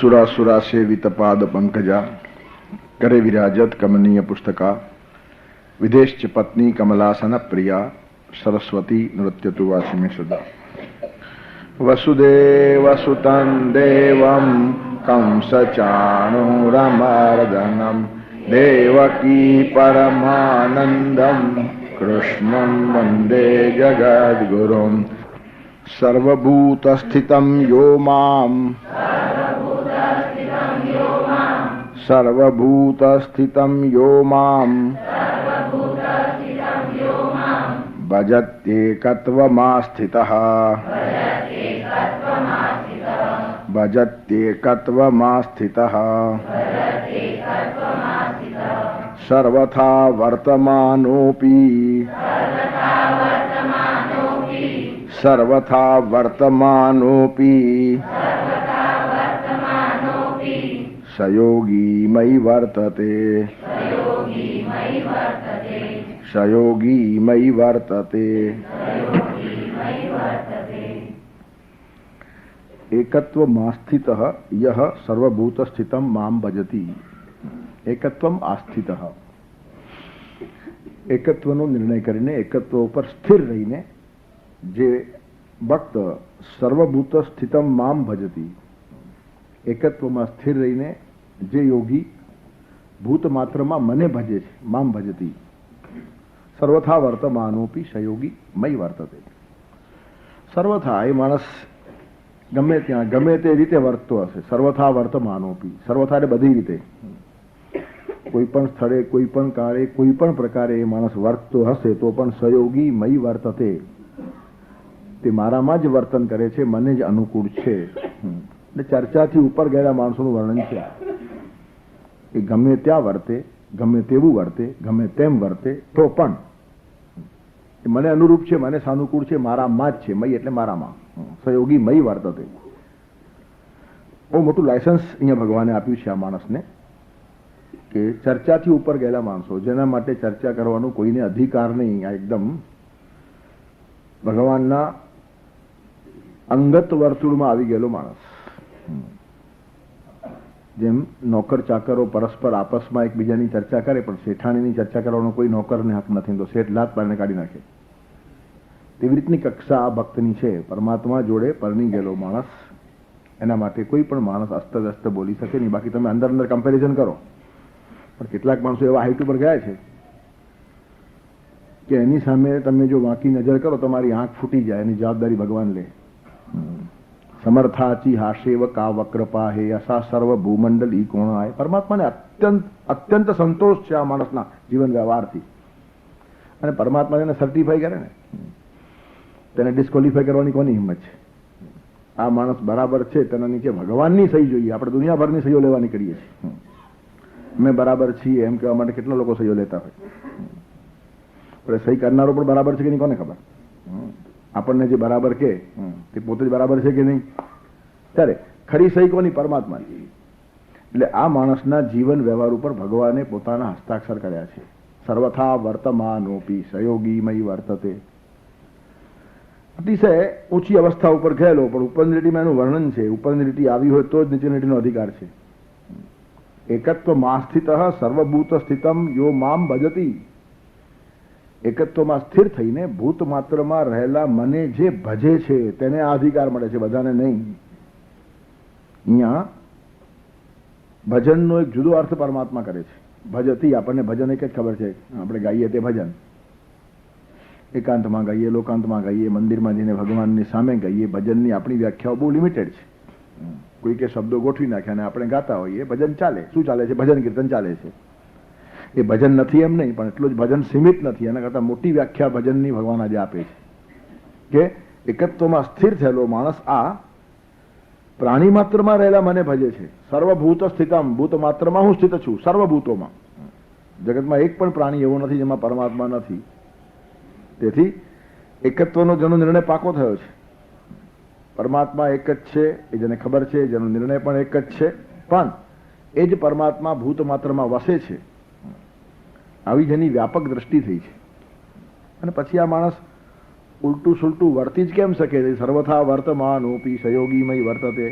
सुरासुरा सेवित पाद पंकजा करे विराजत कमनीय पुस्तका विदेश पत्नी कमलासन प्रिया सरस्वती नृत्यतु वासी में सदा वसुदेवसुतं देवं कंसचाणूरमर्दनं देवकी परमानन्दं कृष्णं वन्दे जगद्गुरुं सर्वभूतस्थितं यो मां भजत्येकत्वमास्थितः सर्वथा वर्तमानोऽपि सयोगी मयि वर्तते एकत्वमास्थितः यः सर्वभूतस्थितं मां भजति. એકત્વમ આસ્થિતઃ, એકત્વનો નિર્ણય કરીને એકત્વ ઉપર સ્થિર રહીને જે ભક્ત સર્વભૂત સ્થિતમ મામ ભજતી, એકત્વમાં સ્થિર રહીને જે યોગી ભૂત માત્રમાં મને ભજે છે, મામ ભજતી સર્વથા વર્તમાનોપી સયોગી મય વર્તતે. સર્વથા એ માણસ ગમે ત્યાં ગમે તે રીતે વર્તતો હશે. સર્વથા વર્તમાનોપી, સર્વથા એટલે બધી રીતે, કોઈ પણ સ્થળે, કોઈ પણ કાળે, કોઈ પણ પ્રકારે એ માણસ વર્તતો હશે તો પણ સહયોગી મય વર્તતે, તે મારામાં જ વર્તન કરે છે, મને જ અનુકૂળ છે. એટલે ચર્ચાથી ઉપર ગયેલા માણસોનું વર્ણન છે એ ગમે ત્યાં વર્તે, ગમે તેવું વર્તે, ગમે તેમ વર્તે તો પણ એ મને અનુરૂપ છે, મને સાનુકૂળ છે, મારામાં જ છે. મય એટલે મારામાં, સહયોગી મય વર્તતે. બહુ મોટું લાયસન્સ અહીંયા ભગવાને આપ્યું છે આ માણસને કે ચર્ચાથી ઉપર ગયેલા માણસો, જેના માટે ચર્ચા કરવાનો કોઈને અધિકાર નહીં, આ એકદમ ભગવાનના અંગત વર્તુળમાં આવી ગયેલો માણસ. જેમ નોકર ચાકરો પરસ્પર આપસમાં એકબીજાની ચર્ચા કરે, પણ શેઠાણીની ચર્ચા કરવાનો કોઈ નોકરને હક નથી, તો શેઠ લાત પાડીને કાઢી નાખે. તેવી રીતની કક્ષા આ ભક્તની છે. પરમાત્મા જોડે પરણી ગયેલો માણસ, એના માટે કોઈ પણ માણસ અસ્તવ્યસ્ત બોલી શકે નહીં. બાકી તમે અંદર અંદર કમ્પેરિઝન કરો, પણ કેટલાક માણસો એવા હાઈટ ઉપર ગયા છે કે એની સામે તમે જો વાંકી નજર કરો તમારી આંખ ફૂટી જાય. એની જવાબદારી ભગવાન લે. સમર્થાચી હાશેવ કા વક્રપા હે અસા સર્વ ભૂમંડલ ઈ કોણ આય. પરમાત્માને અત્યંત સંતોષ છે આ માણસના જીવન વ્યવહારથી. અને પરમાત્મા તેને સર્ટિફાઈ કરે ને, તેને ડિસ્કોલિફાઈ કરવાની કોની હિંમત છે? આ માણસ બરાબર છે, તેના નીચે ભગવાનની સહી જોઈએ. આપણે દુનિયાભરની સહીઓ લેવાની કરીએ છીએ. અમે બરાબર છીએ એમ કહેવા માટે કેટલા લોકો સહીઓ લેતા હોય, પણ સહી કરનારો પણ બરાબર છે કે નહીં કોને ખબર? આપણને જે બરાબર કે તે પોતે જ બરાબર છે કે નહીં? ત્યારે ખરી સહી કોની? પરમાત્માની. એટલે આ માણસના જીવન વ્યવહાર ઉપર ભગવાને પોતાના હસ્તાક્ષર કર્યા છે. સર્વથા વર્તમાનોપી સહયોગી મય વર્તતે. અતિશય ઊંચી અવસ્થા ઉપર ગયેલો, પણ ઉપરની લીટીમાં એનું વર્ણન છે. ઉપરની લીટી આવી હોય તો જ નીચેની લીટીનો અધિકાર છે. એકત્વમાં સ્થિત સર્વભૂત સ્થિતમ યો મામ ભજતી. એકત્વમાં સ્થિર થઈને ભૂત માત્રમાં રહેલા મને જે ભજે છે તેને આ અધિકાર મળે છે, બધાને નહીં. અહીંયા ભજનનો એક જુદો અર્થ પરમાત્મા કરે છે. ભજતી, આપણને ભજન એક જ ખબર છે, આપણે ગાઈએ તે ભજન. એકાંતમાં ગાઈએ, લોકાંતમાં ગાઈએ, મંદિરમાં જઈને ભગવાનની સામે ગાઈએ. ભજનની આપણી વ્યાખ્યાઓ બહુ લિમિટેડ છે. કોઈ કે શબ્દો ગોઠવી નાખ્યા અને આપણે ગાતા હોઈએ, ભજન ચાલે. શું ચાલે છે? ભજન કીર્તન ચાલે છે. એ ભજન નથી એમ નહીં, પણ એટલું જ ભજન સીમિત નથી. એના કરતાં મોટી વ્યાખ્યા ભજનની ભગવાન આજે આપે છે કે એકત્વમાં સ્થિર થયેલો માણસ આ પ્રાણી માત્રમાં રહેલા મને ભજે છે. સર્વભૂત સ્થિતમ, ભૂત માત્રમાં હું સ્થિત છું, સર્વભૂતોમાં. જગતમાં એક પણ પ્રાણી એવો નથી જેમાં પરમાત્મા નથી. તેથી એકત્વનો જેનો નિર્ણય પાકો થયો છે. પરમાત્મા એક જ છે એ જેને ખબર છે, જેનો નિર્ણય પણ એક જ છે, પણ એ જ પરમાત્મા ભૂત માત્રમાં વસે છે, આવી જેની વ્યાપક દ્રષ્ટિ થઈ છે. અને પછી આ માણસ ઉલટું સુલટું વર્તી જ કેમ શકે? સર્વથા વર્તમાનોપી સહયોગીમય વર્તતે.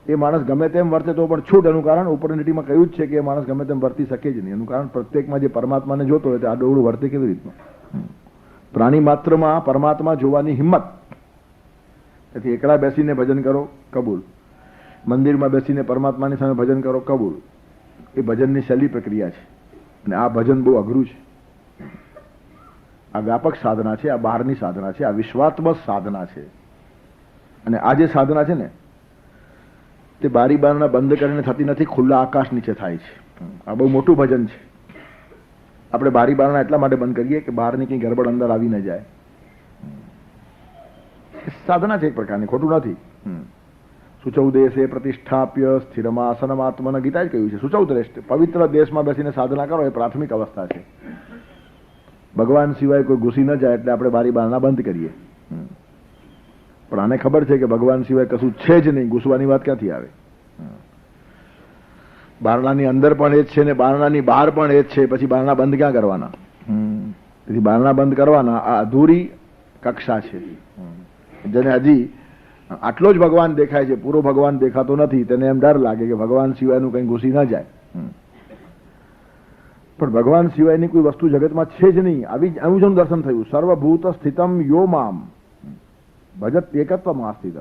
એ માણસ ગમે તેમ વર્તે તો પણ છૂટ. એનું કારણ ઉપરની લીટીમાં કહ્યું જ છે કે એ માણસ ગમે તેમ વર્તી શકે જ નહીં. એનું કારણ પ્રત્યેકમાં જે પરમાત્માને જોતો હોય તે આડોવડું વર્તે કેવી રીતનું. પ્રાણી માત્રમાં પરમાત્મા જોવાની હિંમત. તેથી એકલા બેસીને ભજન કરો, કબૂલ. મંદિરમાં બેસીને પરમાત્માની સામે ભજન કરો, કબૂલ. એ ભજનની સહેલી પ્રક્રિયા છે અને આ ભજન બહુ અઘરું છે. આ વ્યાપક સાધના છે, આ બહારની સાધના છે, આ વિશ્વાત્મક સાધના છે. અને આ જે સાધના છે ને તે બારી બારણા બંધ કરીને થતી નથી, ખુલ્લા આકાશ નીચે થાય છે. આ બહુ મોટું ભજન છે. આપણે બારી બારણા એટલા માટે બંધ કરીએ કે બહારની કંઈ ગરબડ અંદર આવી ન જાય. સાધના છે એક પ્રકારની, ખોટું નથી. સુચૌ દેશે પ્રતિષ્ઠાપ્ય સ્થિરમાસનમાત્મન ગીતા જ કહ્યું છે. સુચૌ દેશ, પવિત્ર દેશમાં બેસીને સાધના કરો એ પ્રાથમિક અવસ્થા છે. ભગવાન સિવાય કોઈ ઘૂસી ન જાય એટલે આપણે બારી બારણા બંધ કરીએ. પણ આને ખબર છે કે ભગવાન સિવાય કશું છે જ નહીં, ઘૂસવાની વાત ક્યાંથી આવે. બારણાની અંદર પણ એ જ છે ને બારણાની બહાર પણ એ જ છે, પછી બારણા બંધ ક્યાં કરવાના? તેથી બારણા બંધ કરવાના આ અધૂરી કક્ષા છે. જેને હજી આટલો જ ભગવાન દેખાય છે, પૂરો ભગવાન દેખાતો નથી, તેને એમ ડર લાગે કે ભગવાન સિવાયનું કંઈ ઘૂસી ન જાય. પણ ભગવાન સિવાયની કોઈ વસ્તુ જગતમાં છે જ નહીં. આવું જ દર્શન થયું. સર્વભૂત સ્થિતમ યો મામ ભજત એકત્વમાં સ્થિત.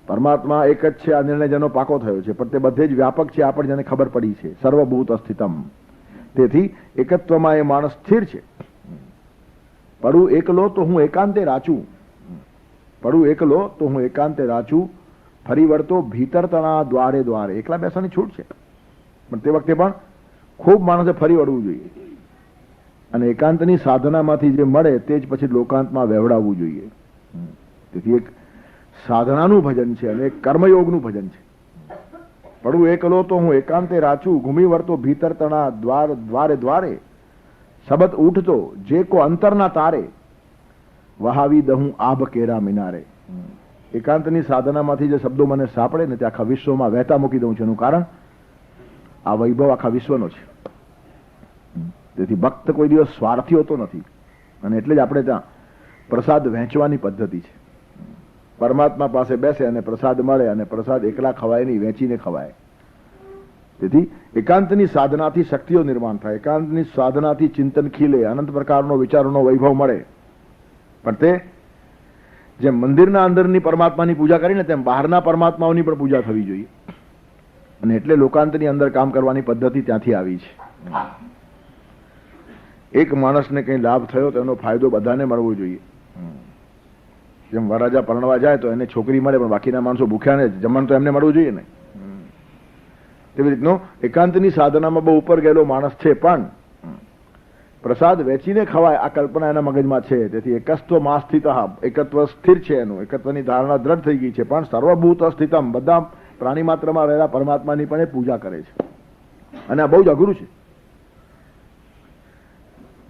પરમાત્મા એક જ છે, આ નિર્ણય જેનો પાકો થયો છે, પણ તે બધે જ વ્યાપક છે, આ પણ જેને ખબર પડી છે. સર્વભૂત સ્થિતમ. તેથી એકત્વમાં એ માણસ સ્થિર છે. પડું એકલો તો હું એકાંતે રાચું. પડું એકલો તો હું એકાંતે રાચું. ફરી વળતો ભીતર તણા દ્વારે દ્વારે. એકલા બેસવાની છૂટ છે, પણ તે વખતે પણ ખૂબ માણસે ફરી વળવું જોઈએ. અને એકાંતની સાધનામાંથી જે મળે તે જ પછી લોકાંતમાં વહેવડાવવું જોઈએ. તેથી એક સાધનાનું ભજન છે અને એક કર્મયોગનું ભજન છે. પડું એકલો તો હું એકાંતે રાચું. ઘૂમી વળતો ભીતર તણા દ્વારે દ્વારે. સબત ઉઠતો જે કો અંતરના તારે. વહાવી દહું આભ કેરા મિનારે. એકાંતની સાધનામાંથી જે શબ્દો મને સાંપડે ને તે આખા વિશ્વમાં વહેતા મૂકી દઉં છું. એનું કારણ આ વૈભવ આખા વિશ્વનો છે. તેથી ભક્ત કોઈ દિવસ સ્વાર્થી હોતો નથી. અને એટલે જ આપણે ત્યાં પ્રસાદ વહેંચવાની પદ્ધતિ છે. પરમાત્મા પાસે બેસે અને પ્રસાદ મળે, અને પ્રસાદ એકલા ખવાય નહીં, વહેંચીને ખવાય. તેથી એકાંતની સાધનાથી શક્તિઓ નિર્માણ થાય. એકાંતની સાધનાથી ચિંતન ખીલે, અનંત પ્રકારનો વિચારોનો વૈભવ મળે. પણ તે જેમ મંદિરના અંદરની પરમાત્માની પૂજા કરીને તેમ બહારના પરમાત્માઓની પણ પૂજા થવી જોઈએ. અને એટલે લોકાંતની અંદર કામ કરવાની પદ્ધતિ ત્યાંથી આવી છે. એક માણસને કંઈ લાભ થયો તો એનો ફાયદો બધાને મળવો જોઈએ. જેમ વરરાજા પરણવા જાય તો એને છોકરી મળે, પણ બાકીના માણસો ભૂખ્યા ને જમવાનું તો એમને મળવું જોઈએ ને. તેવી રીતનો એકાંતની સાધનામાં બહુ ઉપર ગયેલો માણસ છે, પણ પ્રસાદ વેચીને ખવાય આ કલ્પના એના મગજમાં છે. તેથી એકસ્ત્વ માં સ્થિત, એકત્વ સ્થિર છે, એનું એકત્વની ધારણા દ્રઢ થઈ ગઈ છે. પણ સર્વભૂત સ્થિતમ, બધા પ્રાણી માત્રમાં રહેલા પરમાત્માની પણ એ પૂજા કરે છે. અને આ બહુ જ અઘરું છે.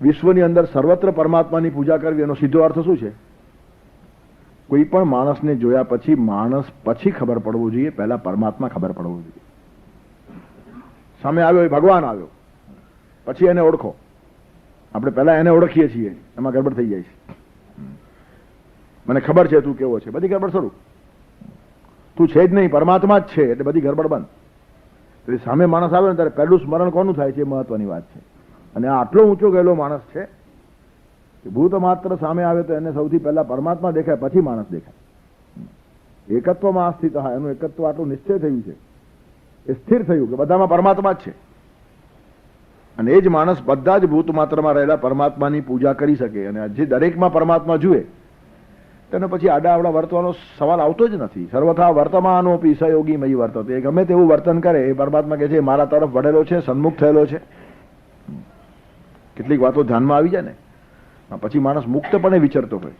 વિશ્વની અંદર સર્વત્ર પરમાત્માની પૂજા કરવી એનો સીધો અર્થ શું છે? કોઈ પણ માણસને જોયા પછી માણસ પછી ખબર પડવું જોઈએ, પહેલા પરમાત્મા ખબર પડવું જોઈએ. સામે આવ્યો એ ભગવાન આવ્યો, પછી એને ઓળખો. આપણે પહેલા એને ઓળખીએ છીએ, એમાં ગડબડ થઈ જાય છે. મને ખબર છે તું કેવો છે, બધી ગડબડ શરૂ. તું છે જ નહીં, પરમાત્મા જ છે, એટલે બધી ગડબડ બંધ. એટલે સામે માણસ આવે ને ત્યારે પહેલું સ્મરણ કોનું થાય છે એ મહત્વની વાત છે. અને આ આટલો ઊંચો ગયેલો માણસ છે કે ભૂત માત્ર સામે આવે તો એને સૌથી પહેલા પરમાત્મા દેખાય, પછી માણસ દેખાય. એકત્વમાં સ્થિત, એનું એકત્વ આટલું નિશ્ચય થયું છે, એ સ્થિર થયું કે બધામાં પરમાત્મા જ છે. અને એ જ માણસ બધા જ ભૂત માત્રમાં રહેલા પરમાત્માની પૂજા કરી શકે. અને જે દરેકમાં પરમાત્મા જુએ તેને પછી આડા આવડા વર્તવાનો સવાલ આવતો જ નથી. સર્વથા વર્તમાનોપી સહયોગી મય વર્તતે. એ ગમે તેવું વર્તન કરે એ પરમાત્મા કહે છે મારા તરફ વળેલો છે, સન્મુખ થયેલો છે. કેટલીક વાતો ધ્યાનમાં આવી જાય ને પછી માણસ મુક્તપણે વિચરતો હોય.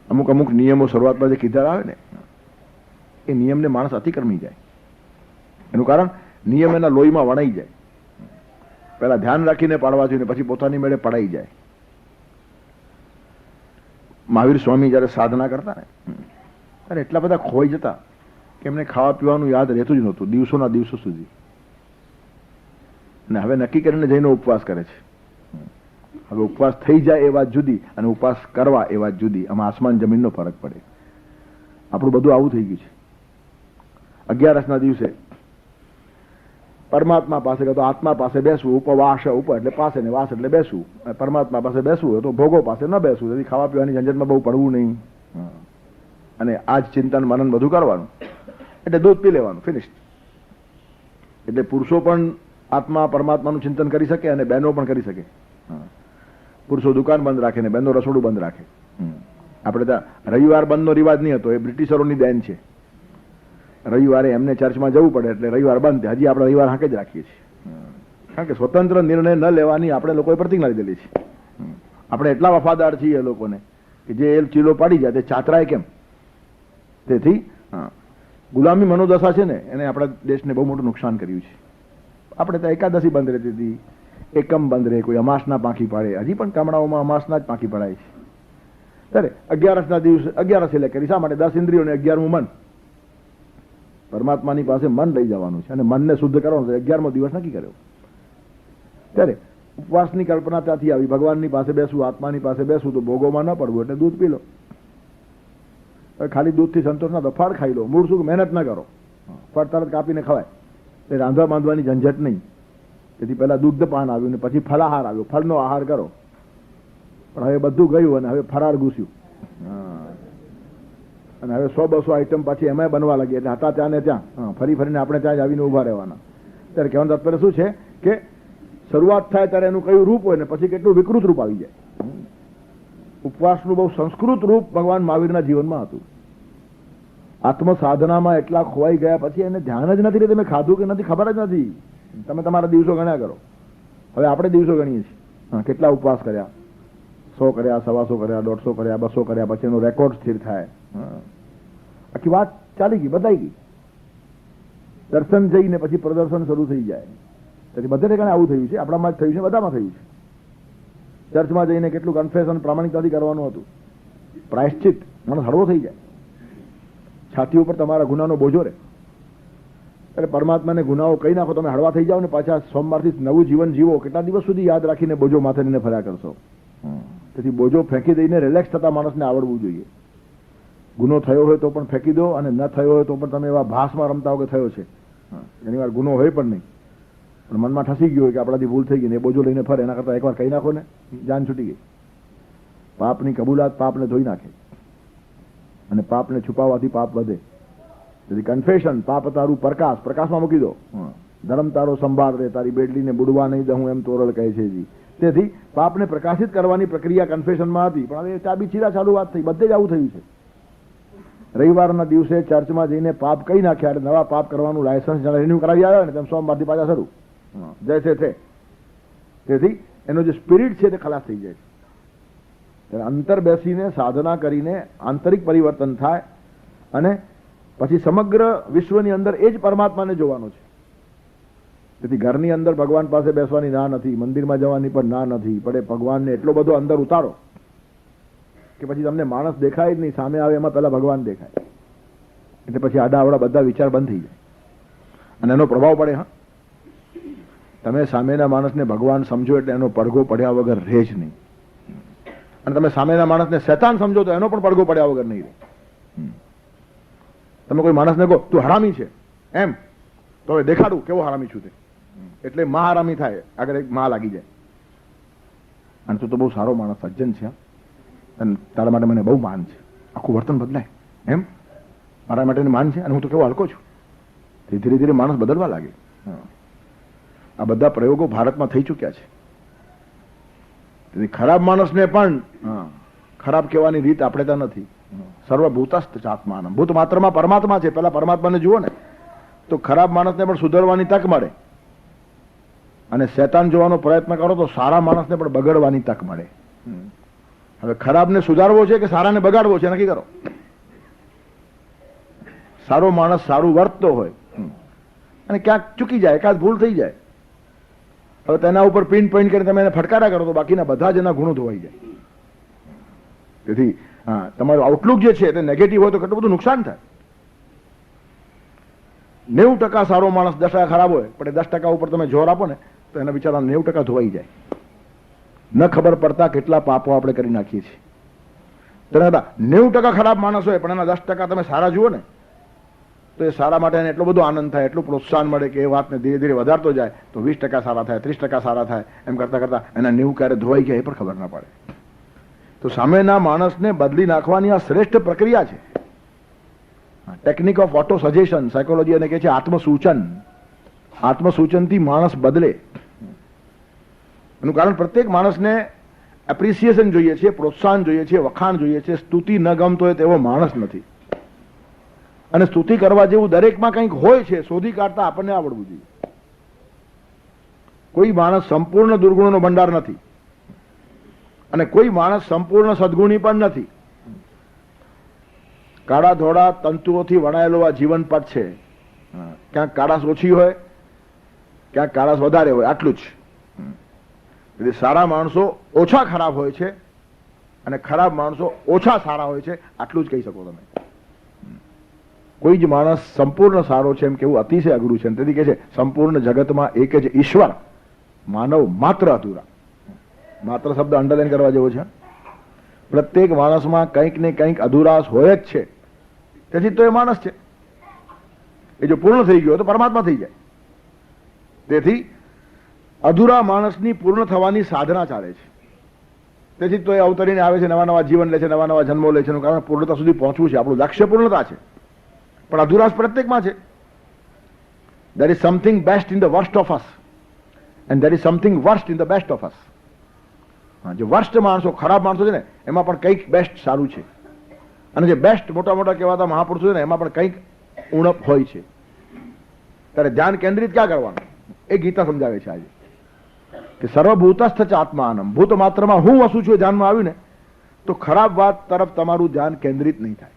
અમુક અમુક નિયમો શરૂઆતમાં જે કીધા આવે ને એ નિયમને માણસ અતિક્રમી જાય. એનું કારણ નિયમ એના લોહીમાં વણાઈ જાય. પહેલા ધ્યાન રાખીને પાડવા જોઈએ, પછી પોતાની મેળે પડાઈ જાય. મહાવીર સ્વામી જયારે સાધના કરતા ને ત્યારે એટલા બધા ખોઈ જતા કે એમને ખાવા પીવાનું યાદ રહેતું જ નહોતું દિવસોના દિવસો સુધી. અને હવે નક્કી કરીને જઈને ઉપવાસ કરે છે. હવે ઉપવાસ થઈ જાય એ વાત જુદી અને ઉપવાસ કરવા એ વાત જુદી. આમાં આસમાન જમીનનો ફરક પડે. આપણું બધું આવું થઈ ગયું છે. 11 દિવસે પરમાત્મા પાસે તો આત્મા પાસે બેસવું, ઉપવાસ એટલે પાસે ને વાસ એટલે બેસવું, પરમાત્મા પાસે બેસવું હોય તો ભોગો પાસે ન બેસવું, તેથી ખાવા પીવાની ઝંઝટમાં બહુ પડવું નહીં, અને આ જ ચિંતન મનન બધું કરવાનું, એટલે દૂધ પી લેવાનું, ફિનિશ. એટલે પુરુષો પણ આત્મા પરમાત્માનું ચિંતન કરી શકે અને બહેનો પણ કરી શકે. પુરુષો દુકાન બંધ રાખે ને બહેનો રસોડું બંધ રાખે. આપણે ત્યાં રવિવાર બંધનો રિવાજ નહીં હતો, એ બ્રિટિશરોની દેન છે. રવિવારે એમને ચર્ચમાં જવું પડે એટલે રવિવાર બંધ. હજી આપણે રવિવાર હાંકે જ રાખીએ છીએ, કારણ કે સ્વતંત્ર નિર્ણય ન લેવાની આપણે લોકોએ પ્રતિજ્ઞા લીધેલી છે. આપણે એટલા વફાદાર છીએ એ લોકોને કે જે એ ચીલો પાડી જાય તે ચાતરાય કેમ. તેથી ગુલામી મનોદશા છે ને એને આપણા દેશને બહુ મોટું નુકસાન કર્યું છે. આપણે ત્યાં એકાદશી બંધ રહેતી હતી, એકમ બંધ રહે, કોઈ અમાસના પાંખી પાડે, હજી પણ ગામડાઓમાં અમાસના જ પાંખી પડાય છે. ત્યારે 11 દિવસે 11 એટલે કરી શા માટે? 10 ઇન્દ્રિયોને 11મું મન, પરમાત્માની પાસે મન લઈ જવાનું છે અને મનને શુદ્ધ કરવાનું છે. 11મો દિવસ નક્કી કર્યો. ત્યારે ઉપવાસની કલ્પના ત્યાંથી આવી, ભગવાનની પાસે બેસવું, આત્માની પાસે બેસવું તો ભોગોમાં ન પડવું, એટલે દૂધ પી લો. ખાલી દૂધથી સંતોષ ના તો ફળ ખાઈ લો. મૂળ શું, મહેનત ના કરો, ફળ તરત કાપીને ખવાય, એ રાંધવા બાંધવાની ઝંઝટ નહીં. તેથી પહેલા દુગ્ધ પાન આવ્યું ને પછી ફલાહાર આવ્યો, ફળનો આહાર કરો. પણ હવે બધું ગયું અને હવે ફરાર ઘૂસ્યું, અને હવે 100-200 આઈટમ પાછી એમાં બનવા લાગી, એટલે હતા ત્યાં ને ત્યાં, ફરી ફરીને આપણે ત્યાં જ આવીને ઉભા રહેવાના. ત્યારે કહેવાનું તાત્પર્ય શું છે કે શરૂઆત થાય ત્યારે એનું કયું રૂપ હોય ને પછી કેટલું વિકૃત રૂપ આવી જાય. ઉપવાસનું બહુ સંસ્કૃત રૂપ ભગવાન મહાવીરના જીવનમાં હતું. આત્મ સાધનામાં એટલા ખોવાઈ ગયા પછી એને ધ્યાન જ નથી રહેતું, તમે ખાધું કે નથી ખબર જ નથી. તમે તમારા દિવસો ગણ્યા કરો. હવે આપણે દિવસો ગણીએ છીએ, કેટલા ઉપવાસ કર્યા, 100 કર્યા, 125 કર્યા, 150 કર્યા, 200 કર્યા, પછી એનો રેકોર્ડ સ્થિર થાય. આખી વાત ચાલી ગઈ, બતાઈ ગઈ. દર્શન જઈને પછી પ્રદર્શન શરૂ થઈ જાય. તેથી બધે ઠેકાણે આવું થયું છે, આપણામાં જ થયું છે, બધામાં થયું છે. ચર્ચમાં જઈને કેટલું કન્ફેશન પ્રામાણિકતાથી કરવાનું હતું, પ્રાયશ્ચિત, માણસ હળવો થઈ જાય. છાતી ઉપર તમારા ગુનાનો બોજો રહે. એટલે પરમાત્માને ગુનાઓ કહી નાખો, તમે હળવા થઈ જાઓ ને પાછા સોમવારથી નવું જીવન જીવો. કેટલા દિવસ સુધી યાદ રાખીને બોજો માથે લઈને ફર્યા કરશો? તેથી બોજો ફેંકી દઈને રિલેક્સ થતા માણસને આવડવું જોઈએ. ગુનો થયો હોય તો પણ ફેંકી દો, અને ન થયો હોય તો પણ તમે એવા ભાસમાં રમતા હો કે થયો છે. ઘણી વાર ગુનો હોય પણ નહીં, પણ મનમાં ઠસી ગયો હોય કે આપણાથી ભૂલ થઈ ગઈ ને એ બોજો લઈને ફરે, એના કરતાં એકવાર કહી નાખો ને, જાન છૂટી ગઈ. પાપની કબૂલાત પાપને ધોઈ નાખે, અને પાપને છુપાવવાથી પાપ વધે. તેથી કન્ફેશન, પાપ તારું પ્રકાશ, પ્રકાશમાં મૂકી દો. ધર્મ તારો સંભાળ રે, તારી બેડલીને બુડવા નહીં દઉં, એમ તોરલ કહે છે જી. તેથી પાપને પ્રકાશિત કરવાની પ્રક્રિયા કન્ફેશનમાં હતી, પણ હવે ચાબી છીરા ચાલુ વાત થઈ. બધે જ આવું થયું છે. રવિવારના દિવસે ચર્ચમાં જઈને પાપ કહી નાખ્યા એટલે નવા પાપ કરવાનું લાયસન્સ જાણે રિન્યુ કરાવી આવ્યા ને તેમ સોમવારથી પાછા શરૂ, જૈસે છે. તેથી એનો જે સ્પિરિટ છે તે ખલાસ થઈ જાય છે. અંતર બેસીને સાધના કરીને આંતરિક પરિવર્તન થાય, અને પછી સમગ્ર વિશ્વની અંદર એ જ પરમાત્માને જોવાનો છે. તેથી ઘરની અંદર ભગવાન પાસે બેસવાની ના નથી, મંદિરમાં જવાની પણ ના નથી, પણ ભગવાનને એટલો બધો અંદર ઉતારો કે પછી તમને માણસ દેખાય જ નહીં, સામે આવે એમાં પહેલા ભગવાન દેખાય. એટલે પછી આડાઅવડા બધા વિચાર બંધ થઈ જાય અને એનો પ્રભાવ પડે. હા, તમે સામેના માણસને ભગવાન સમજો એટલે એનો પડઘો પડ્યા વગર રહે જ નહીં, અને તમે સામેના માણસને શૈતાન સમજો તો એનો પણ પડઘો પડ્યા વગર નહીં રહે. તમે કોઈ માણસને કહો તું હરામી છે એમ, તો હવે દેખાડું કેવો હરામી છું તે, એટલે મા હરામી થાય, આગળ એક મા લાગી જાય. અને તું તો બહુ સારો માણસ, સજ્જન છે, અને તારા માટે મને બહુ માન છે, આખું વર્તન બદલાય એમ, મારા માટે માન છે, અને હું તો કેવો હલકો છું. તે ધીરે ધીરે માણસ બદલવા લાગે. આ બધા પ્રયોગો ભારતમાં થઈ ચૂક્યા છે. તેથી ખરાબ માણસને પણ ખરાબ કહેવાની રીત આપણે ત્યાં નથી. સર્વભૂતસ્થ આત્માન, ભૂત માત્રમાં પરમાત્મા છે. પેલા પરમાત્માને જુઓ ને તો ખરાબ માણસને પણ સુધરવાની તક મળે, અને શૈતાન જોવાનો પ્રયત્ન કરો તો સારા માણસને પણ બગડવાની તક મળે. હવે ખરાબને સુધારવો છે કે સારાને બગાડવો છે નક્કી કરો. સારો માણસ સારું વર્તતો હોય અને ક્યાંક ચૂકી જાય, એકાદ ભૂલ થઈ જાય, હવે તેના ઉપર પિન પોઈન્ટ કરીને તમે એને ફટકારા કરો તો બાકીના બધા જ એના ગુણો ધોવાઈ જાય. તેથી તમારું આઉટલુક જે છે તે નેગેટિવ હોય તો કેટલું બધું નુકસાન થાય. 90% સારો માણસ, 10% ખરાબ હોય, પણ 10% ઉપર તમે જોર આપો ને તો એના બિચારા 90% ધોવાઈ જાય. ન ખબર પડતા કેટલા પાપો આપણે કરી નાખીએ છીએ. તેના 90% ખરાબ માણસ હોય પણ એના 10% તમે સારા જુઓ ને તો એ સારા માટે એને એટલો બધો આનંદ થાય, એટલું પ્રોત્સાહન મળે કે એ વાતને ધીરે ધીરે વધારતો જાય તો 20% સારા થાય, 30% સારા થાય, એમ કરતા કરતા એના 90 ક્યારે ધોવાઈ ગયા એ પણ ખબર ના પડે. તો સામેના માણસને બદલી નાખવાની આ શ્રેષ્ઠ પ્રક્રિયા છે. Technique of auto suggestion psychology એને કહે છે આત્મસૂચન. આત્મસૂચનથી માણસ બદલે. એનું કારણ પ્રત્યેક માણસને એપ્રિસિએશન જોઈએ છે, પ્રોત્સાહન જોઈએ છે, વખાણ જોઈએ છે. સ્તુતિ ન ગમતો હોય તેવો માણસ નથી. અને સ્તુતિ કરવા જેવું દરેકમાં કંઈક હોય છે, શોધી કાઢતા આપણને આવડવું જોઈએ. કોઈ માણસ સંપૂર્ણ દુર્ગુણોનો ભંડાર નથી અને કોઈ માણસ સંપૂર્ણ સદગુણી પણ નથી. કાળા ધોળા તંતુઓથી વણાયેલો આ જીવન પથ છે. ક્યાંક કાળાશ ઓછી હોય, ક્યાંક કાળાશ વધારે હોય, આટલું જ. એટલે સારા માણસો ઓછા ખરાબ હોય છે અને ખરાબ માણસો ઓછા સારા હોય છે, આટલું જ કહી શકો તમે. કોઈ જ માણસ સંપૂર્ણ સારો છે એમ કેવું અતિશય અઘરું છે. તેથી કહે છે સંપૂર્ણ જગતમાં એક જ ઈશ્વર, માનવ માત્ર અધૂરા. માત્ર શબ્દ અંડરલાઈન કરવા જેવો છે. પ્રત્યેક માણસમાં કંઈક ને કંઈક અધૂરાશ હોય જ છે. તેથી તો એ માણસ છે. એ જો પૂર્ણ થઈ ગયો તો પરમાત્મા થઈ જાય. તેથી અધૂરા માણસની પૂર્ણ થવાની સાધના ચાલે છે. તેથી તો એ અવતરીને આવે છે, નવા નવા જીવન લે છે, નવા નવા જન્મો લે છે. એનું કારણ પૂર્ણતા સુધી પહોંચવું છે. આપણું લક્ષ્ય પૂર્ણતા છે, પણ અધૂરાશ પ્રત્યેકમાં છે. there is something best in the worst of us and there is something worst in the best of us. જે વર્સ્ટ માણસો, ખરાબ માણસો છે ને, એમાં પણ કંઈક બેસ્ટ સારું છે. અને જે બેસ્ટ મોટા મોટા કહેવાતા મહાપુરુષો છે ને, એમાં પણ કંઈક ઉણપ હોય છે. ત્યારે ધ્યાન કેન્દ્રિત ક્યાં કરવાનું એ ગીતા સમજાવે છે આજે કે સર્વભૂતસ્થ ચ આત્માનમ. ભૂત માત્રમાં હું વસું છું એ ધ્યાનમાં આવ્યું ને તો ખરાબ વાત તરફ તમારું ધ્યાન કેન્દ્રિત નહીં થાય.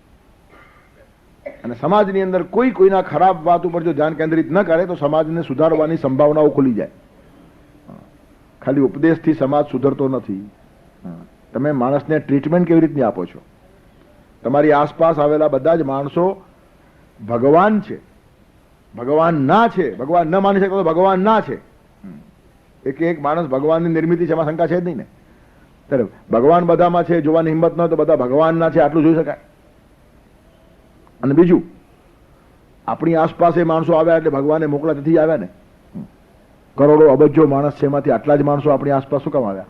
અને સમાજની અંદર કોઈ કોઈના ખરાબ વાત ઉપર જો ધ્યાન કેન્દ્રિત ન કરે તો સમાજને સુધારવાની સંભાવનાઓ ખુલી જાય. ખાલી ઉપદેશથી સમાજ સુધરતો નથી. તમે માણસને ટ્રીટમેન્ટ કેવી રીતની આપો છો? તમારી આસપાસ આવેલા બધા જ માણસો ભગવાન છે, ભગવાન ના છે. ભગવાન ન માની શકતો તો ભગવાન ના છે. એક માણસ ભગવાનની નિર્મિતિ છે, એમાં શંકા છે જ નહીં ને. ત્યારે ભગવાન બધામાં છે, જોવાની હિંમત ન હોય તો બધા ભગવાન ના છે આટલું જોઈ શકાય. અને બીજું, આપણી આસપાસ એ માણસો આવ્યા એટલે ભગવાને મોકલા તેથી આવ્યા ને. કરોડો અબજો માણસ છે, એમાંથી આટલા જ માણસો આપણી આસપાસ શું કામ આવ્યા?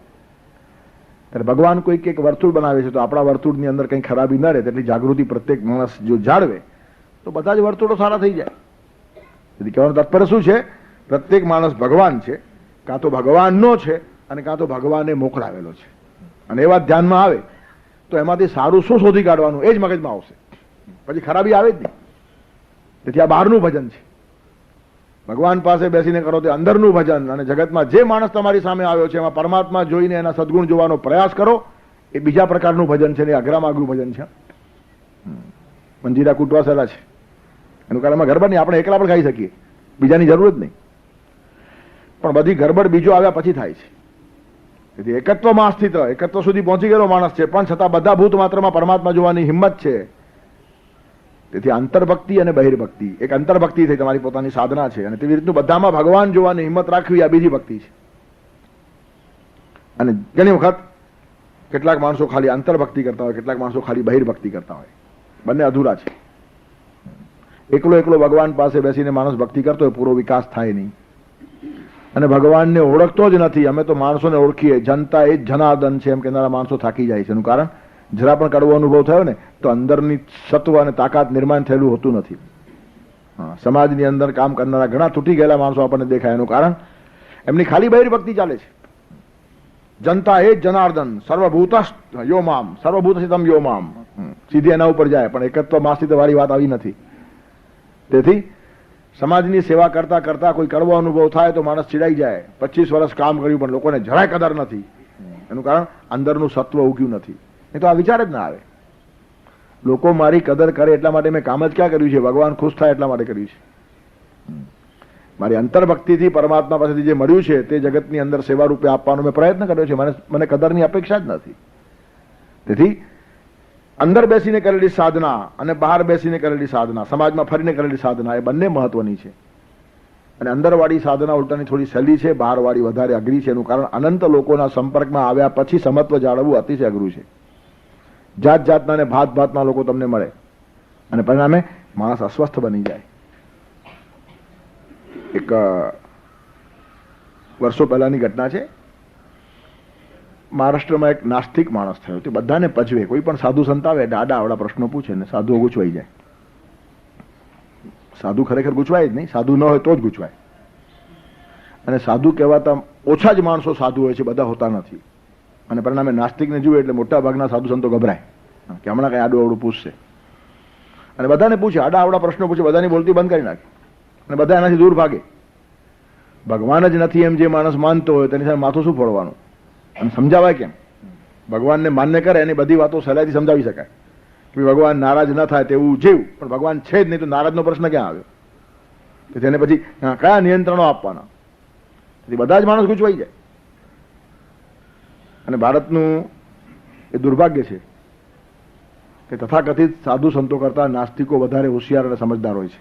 ત્યારે ભગવાન કોઈક એક વર્તુળ બનાવે છે તો આપણા વર્તુળની અંદર કંઈ ખરાબી ન રહે તેટલી જાગૃતિ પ્રત્યેક માણસ જો જાળવે તો બધા જ વર્તુળો સારા થઈ જાય. તેથી કહેવાનું તાત્પર્ય શું છે? પ્રત્યેક માણસ ભગવાન છે, કાં તો ભગવાનનો છે અને કાં તો ભગવાને મોકલાવેલો છે. અને એ વાત ધ્યાનમાં આવે તો એમાંથી સારું શું શોધી કાઢવાનું એ જ મગજમાં આવશે, પછી ખરાબી આવે જ નહીં. તેથી આ બહારનું ભજન છે. ભગવાન પાસે બેસીને કરો તે અંદરનું ભજન. અને જગતમાં જે માણસ તમારી સામે આવ્યો છે એમાં પરમાત્મા જોઈને એના સદગુણ જોવાનો પ્રયાસ કરો, એ બીજા પ્રકારનું ભજન છે, એ અઘરામાં અઘરું ભજન છે. મંજીરા કૂટવા સહેલા છે. એનું કારણ એમાં ગરબડ નહીં, આપણે એકલા પણ ખાઈ શકીએ, બીજાની જરૂર જ નહીં. પણ બધી ગરબડ બીજો આવ્યા પછી થાય છે. તેથી એકત્વમાં સ્થિત, એકત્વ સુધી પહોંચી ગયેલો માણસ છે, પણ છતાં બધા ભૂત માત્રમાં પરમાત્મા જોવાની હિંમત છે. તેથી અંતર્ભક્તિ અને બહિર્ભક્તિ, એક અંતર્ભક્તિ થઈ તમારી પોતાની સાધના છે, અને તેવી રીતનું બધામાં ભગવાન જોવાની હિંમત રાખવી આ બીજી ભક્તિ છે. અને ઘણી વખત કેટલાક માણસો ખાલી અંતર્ભક્તિ કરતા હોય, કેટલાક માણસો ખાલી બહિર્ભક્તિ કરતા હોય. બંને અધૂરા છે. એકલો એકલો ભગવાન પાસે બેસીને માણસ ભક્તિ કરતો હોય, પૂરો વિકાસ થાય નહીં. અને ભગવાનને ઓળખતો જ નથી. અમે તો માણસોને ઓળખીએ, જનતા એ જ જનાર્દન છે એમ કહેનારા માણસો થાકી જાય છે. એનું કારણ જરા પણ કડવો અનુભવ થયો ને તો અંદરની સત્વ અને તાકાત નિર્માણ થયેલું હોતું નથી. સમાજની અંદર કામ કરનારા ઘણા તૂટી ગયેલા માણસો આપણને દેખાય. એનું કારણ એમની ખાલી બહિર્ભક્તિ ચાલે છે. જનતા એ જ જનાર્દન, સર્વભૂતસ્થ યોમામ, સર્વભૂતસ્થિતમ યોમામ, સીધી એના ઉપર જાય. પણ એકત્વ માસ્તિત્વ વાળી વાત આવી નથી. તેથી સમાજની સેવા કરતા કરતા કોઈ કડવો અનુભવ થાય તો માણસ ચીડાઈ જાય. 25 વર્ષ કામ કર્યું પણ લોકોને જરાય કદર નથી. એનું કારણ અંદરનું સત્વ ઉગ્યું નથી. એ તો આ વિચાર જ ના આવે. લોકો મારી કદર કરે એટલા માટે મેં કામ જ ક્યાં કર્યું છે? ભગવાન ખુશ થાય એટલા માટે કર્યું છે. મારી અંતર્ભક્તિથી પરમાત્મા પાસેથી જે મળ્યું છે તે જગતની અંદર સેવા રૂપે આપવાનો મેં પ્રયત્ન કર્યો છે. મને કદરની અપેક્ષા જ નથી. તેથી અંદર બેસીને કરેલી સાધના અને બહાર બેસીને કરેલી સાધના, સમાજમાં ફરીને કરેલી સાધના, એ બંને મહત્વની છે. અને અંદરવાળી સાધના ઉલટાની થોડી સહેલી છે, બહારવાળી વધારે અઘરી છે. એનું કારણ અનંત લોકોના સંપર્કમાં આવ્યા પછી સમત્વ જાળવવું અતિશય અઘરું છે. જાત જાતના અને ભાત ભાતના લોકો તમને મળે અને પરિણામે માણસ અસ્વસ્થ બની જાય. એક વર્ષો પહેલાની ઘટના છે. મહારાષ્ટ્રમાં એક નાસ્તિક માણસ થયો. તે બધાને પજવે. કોઈ પણ સાધુ સંત આવે એટલે આડા આવડા પ્રશ્નો પૂછે ને સાધુઓ ગૂંચવાઈ જાય. સાધુ ખરેખર ગૂંચવાય જ નહીં, સાધુ ન હોય તો જ ગૂંચવાય. અને સાધુ કહેવાતા ઓછા જ માણસો સાધુ હોય છે, બધા હોતા નથી. અને પરિણામે નાસ્તિકને જુએ એટલે મોટા ભાગના સાધુ સંતો ગભરાય કે હમણાં કઈ આડું અવડું પૂછશે. અને બધાને પૂછે, આડા આવડા પ્રશ્નો પૂછે, બધાની બોલતી બંધ કરી નાખે અને બધા એનાથી દૂર ભાગે. ભગવાન જ નથી એમ જે માણસ માનતો હોય તેની સાથે માથું શું ફોડવાનું? અને સમજાવાય કેમ? ભગવાનને માન્ય કરે એની બધી વાતો સહેલાઈથી સમજાવી શકાય કે ભગવાન નારાજ ન થાય તેવું જીવ, પણ ભગવાન છે જ નહીં તો નારાજનો પ્રશ્ન ક્યાં આવ્યો? તેને પછી કયા નિયંત્રણો આપવાના? બધા જ માણસ ગૂંચવાઈ જાય. અને ભારતનું એ દુર્ભાગ્ય છે કે તથાકથિત સાધુ સંતો કરતા નાસ્તિકો વધારે હોશિયાર અને સમજદાર હોય છે.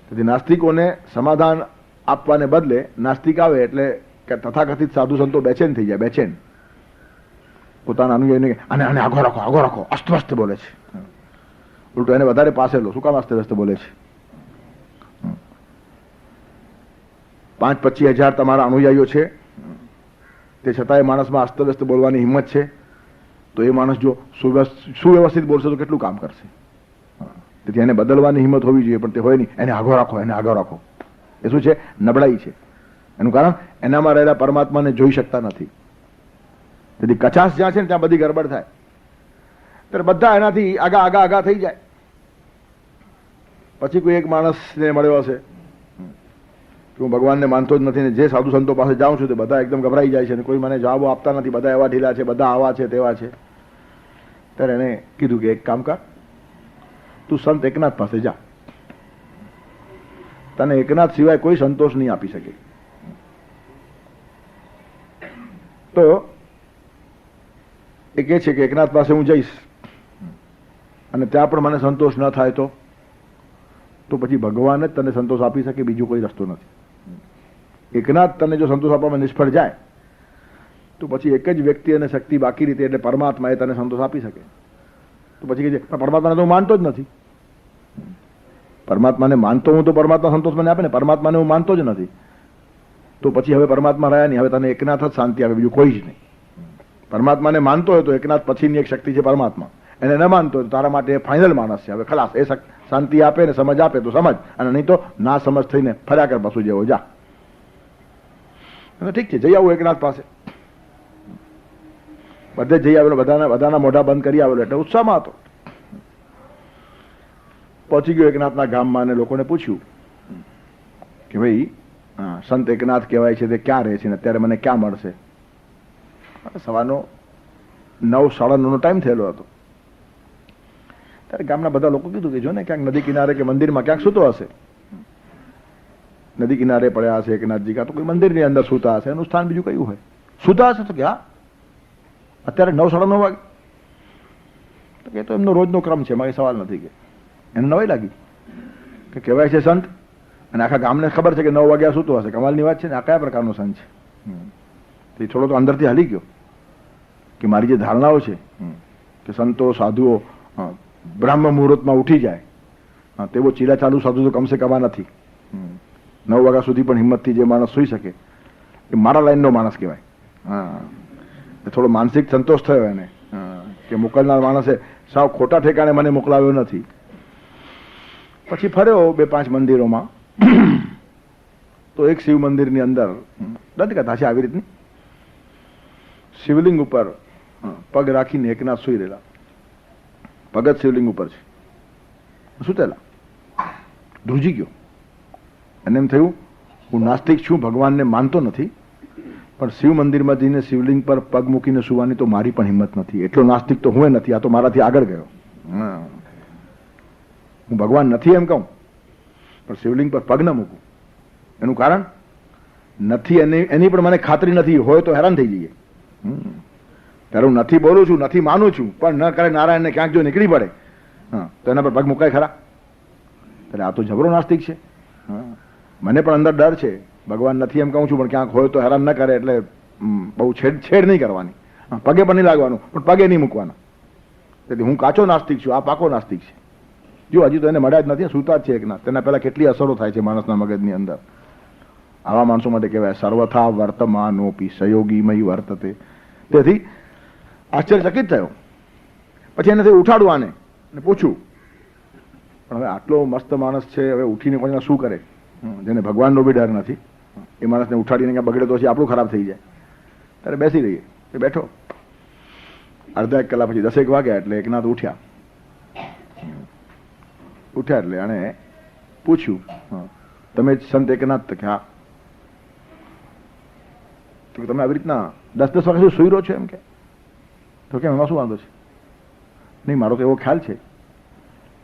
તેથી નાસ્તિકોને સમાધાન આપવાને બદલે નાસ્તિક આવે એટલે કે તથાકથિત સાધુ સંતો બેચેન થઈ જાય. બેચેન પોતાના અનુયાયીને અને આને આગો રાખો અસ્તવ્યસ્ત બોલે છે. ઉલટો એને વધારે પાસે લો. શું કામ અસ્તવ્યસ્ત બોલે છે? 5-25 હજાર તમારા અનુયાયીઓ છે, તે છતાંય માણસમાં અસ્તવ્યસ્ત બોલવાની હિંમત છે, તો એ માણસ જો સુવ્યવસ્થિત બોલશે તો કેટલું કામ કરશે? તેથી એને બદલવાની હિંમત હોવી જોઈએ, પણ તે હોય નહીં. એને આગો રાખો. એ શું છે? નબળાઈ છે. એનું કારણ એનામાં રહેલા પરમાત્માને જોઈ શકતા નથી. તેથી કચાશ જ્યાં છે ને ત્યાં બધી ગડબડ થાય. ત્યારે બધા એનાથી આગા થઈ જાય. પછી કોઈ એક માણસને મળ્યો હશે કે હું ભગવાનને માનતો જ નથી ને જે સાધુ સંતો પાસે જાઉં છું તે બધા એકદમ ગભરાઈ જાય છે અને કોઈ મને જવાબો આપતા નથી, બધા એવા ઢીલા છે, બધા આવા છે તેવા છે. ત્યારે એને કીધું કે એક કામ કર, તું સંત એકનાથ પાસે જા. તને એકનાથ સિવાય કોઈ સંતોષ નહીં આપી શકે. તો એ કહે છે કે એકનાથ પાસે હું જઈશ અને ત્યાં પણ મને સંતોષ ન થાય તો પછી ભગવાન જ તને સંતોષ આપી શકે, બીજો કોઈ રસ્તો નથી. એકનાથ તને જો સંતોષ આપવામાં નિષ્ફળ જાય તો પછી એક જ વ્યક્તિ અને શક્તિ બાકી રીતે એટલે પરમાત્મા એ તને સંતોષ આપી શકે. તો પછી કહે છે પરમાત્માને તો હું માનતો જ નથી. પરમાત્માને માનતો હું તો પરમાત્મા સંતોષ મને આપે ને, પરમાત્માને હું માનતો જ નથી. તો પછી હવે પરમાત્મા રહ્યા નહીં, હવે તને એકનાથ જ શાંતિ આપે, બીજું કોઈ જ નહીં. પરમાત્માને માનતો હોય તો એકનાથ પછીની એક શક્તિ છે પરમાત્મા. એને ન માનતો હોય તો તારા માટે ફાઇનલ માણસ છે. હવે ખલાસ, એ શાંતિ આપે ને સમજ આપે તો સમજ, અને નહીં તો ના સમજ થઈને ફર્યા કર પાછું જેવો જા. ઠીક છે, જઈ આવું એકનાથ પાસે. બધે જઈ આવેલો, બધાના મોઢા બંધ કરી આવેલો એટલે ઉત્સાહમાં હતો. પહોંચી ગયો એકનાથના ગામમાં અને લોકોને પૂછ્યું કે ભાઈ સંત એકનાથ કહેવાય છે તે ક્યાં રહે છે ને અત્યારે મને ક્યાં મળશે? સવારનો 9-9:30 ટાઈમ થયેલો હતો. ત્યારે ગામના બધા લોકો કીધું કે જો ને ક્યાંક નદી કિનારે કે મંદિરમાં ક્યાંક સૂતો હશે. નદી કિનારે પડ્યા હશે એકનાથજી, કાં તો કોઈ મંદિરની અંદર સૂતા હશે. એનું સ્થાન બીજું કયું હોય? સૂતા હશે તો કે હા અત્યારે 9-9:30 વાગે. તો કે તો એમનો રોજનો ક્રમ છે, મારી સવાલ નથી. કે એને નવાઈ લાગી કે કહેવાય છે સંત અને આખા ગામને ખબર છે કે 9 વાગ્યા સૂતો હશે. કમાલની વાત છે ને. આ કયા પ્રકારનો સંત છે? થોડો તો અંદરથી હલી ગયો કે મારી જે ધારણાઓ છે કે સંતો સાધુઓ બ્રાહ્મ મુહૂર્તમાં ઉઠી જાય તેવો ચીલા ચાલુ સાધુ તો કમસે કમ નથી. 9 વાગ્યા સુધી પણ હિંમતથી જે માણસ સુઈ શકે એ મારા લાઈનનો માણસ કહેવાય. થોડો માનસિક સંતોષ થયો એને કે મોકલનાર માણસે સાવ ખોટા ઠેકાણે મને મોકલાવ્યો નથી. પછી ફર્યો 2-5 મંદિરોમાં. તો એક શિવ મંદિરની અંદર દંતકથા છે આવી રીતની. શિવલિંગ ઉપર પગ રાખીને એકનાથ સુઈ રહેલા. ભગત શિવલિંગ ઉપર છે સુતેલા. ધ્રુજી ગયો અને એમ થયું હું નાસ્તિક છું, ભગવાનને માનતો નથી, પણ શિવ મંદિરમાં જઈને શિવલિંગ પર પગ મૂકીને સુવાની તો મારી પણ હિંમત નથી. એટલો નાસ્તિક તો હું નથી, આ તો મારાથી આગળ ગયો. હું ભગવાન નથી એમ કહું પણ શિવલિંગ પર પગ ન મૂકું. એનું કારણ નથી એની પણ મને ખાતરી નથી. હોય તો હેરાન થઈ જઈએ. ત્યારે હું નથી બોલું છું, નથી માનું છું, પણ ન કરે નારાયણને ક્યાંક જો નીકળી પડે તો એના પર પગ મુકાય ખરા? ત્યારે આ તો જબરો નાસ્તિક છે. મને પણ અંદર ડર છે, ભગવાન નથી એમ કહું છું પણ ક્યાંક હોય તો હેરાન ન કરે એટલે બહુ છેડ નહીં કરવાની. પગે પણ નહીં લાગવાનું પણ પગે નહીં મૂકવાના. તેથી હું કાચો નાસ્તિક છું, આ પાકો નાસ્તિક છે. જો હજી તો એને મળ્યા જ નથી, સૂતા જ છે એકના. તેના પહેલા કેટલી અસરો થાય છે માણસના મગજની અંદર. આવા માણસો માટે કહેવાય સર્વથા વર્તમાનોપી સયોગીમય વર્તતે. તેથી આશ્ચર્યચકિત થયો. પછી એનાથી ઉઠાડું આને અને પૂછ્યું, પણ હવે આટલો મસ્ત માણસ છે, હવે ઉઠીને પણ શું કરે? જેને ભગવાનનો બી ડર નથી, એ માણસને ઉઠાડીને ક્યાં બગડે તો પછી આપણું ખરાબ થઈ જાય. ત્યારે બેસી રહીએ. એ બેઠો. અડધા એક કલાક પછી 10 વાગ્યા એટલે એકનાથ ઉઠ્યા. એટલે એણે પૂછ્યું, તમે સંત એકનાથ? કે હા. તો તમે આવી રીતના 10 વાગ્યા સુધી સુઈ રહ્યો છો એમ કે? તો કેમ, એમાં શું વાંધો છે? નહીં, મારો તો એવો ખ્યાલ છે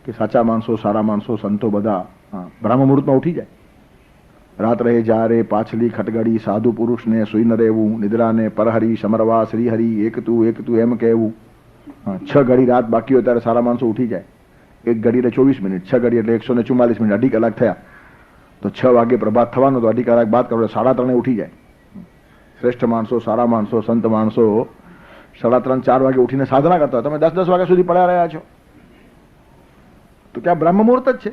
કે સાચા માણસો, સારા માણસો, સંતો બધા બ્રહ્મ મુહૂર્તમાં ઉઠી જાય. રાત રહે જારે પાછલી ખટગડી, સાધુ પુરુષને સુઈ ન રહેવું, નિદ્રાને પરહરી સમરવા શ્રીહરિ, એક તું એમ કહેવું. 6 ઘડી રાત બાકી હોય ત્યારે સારા માણસો ઉઠી જાય. 1 ઘડી એટલે 24 મિનિટ, 6 ઘડી એટલે 144 મિનિટ, 2.5 કલાક થયા. તો 6 વાગે પ્રભાત થવાનો, તો 2.5 કલાક બાદ કરો 3:30 ઉઠી જાય. શ્રેષ્ઠ માણસો, સારા માણસો, સંત માણસો 3:30 4 વાગે ઉઠીને સાધના કરતા હોય. તમે 10 વાગ્યા સુધી પડ્યા રહ્યા છો, તો ક્યાં બ્રહ્મ મુહૂર્ત જ છે?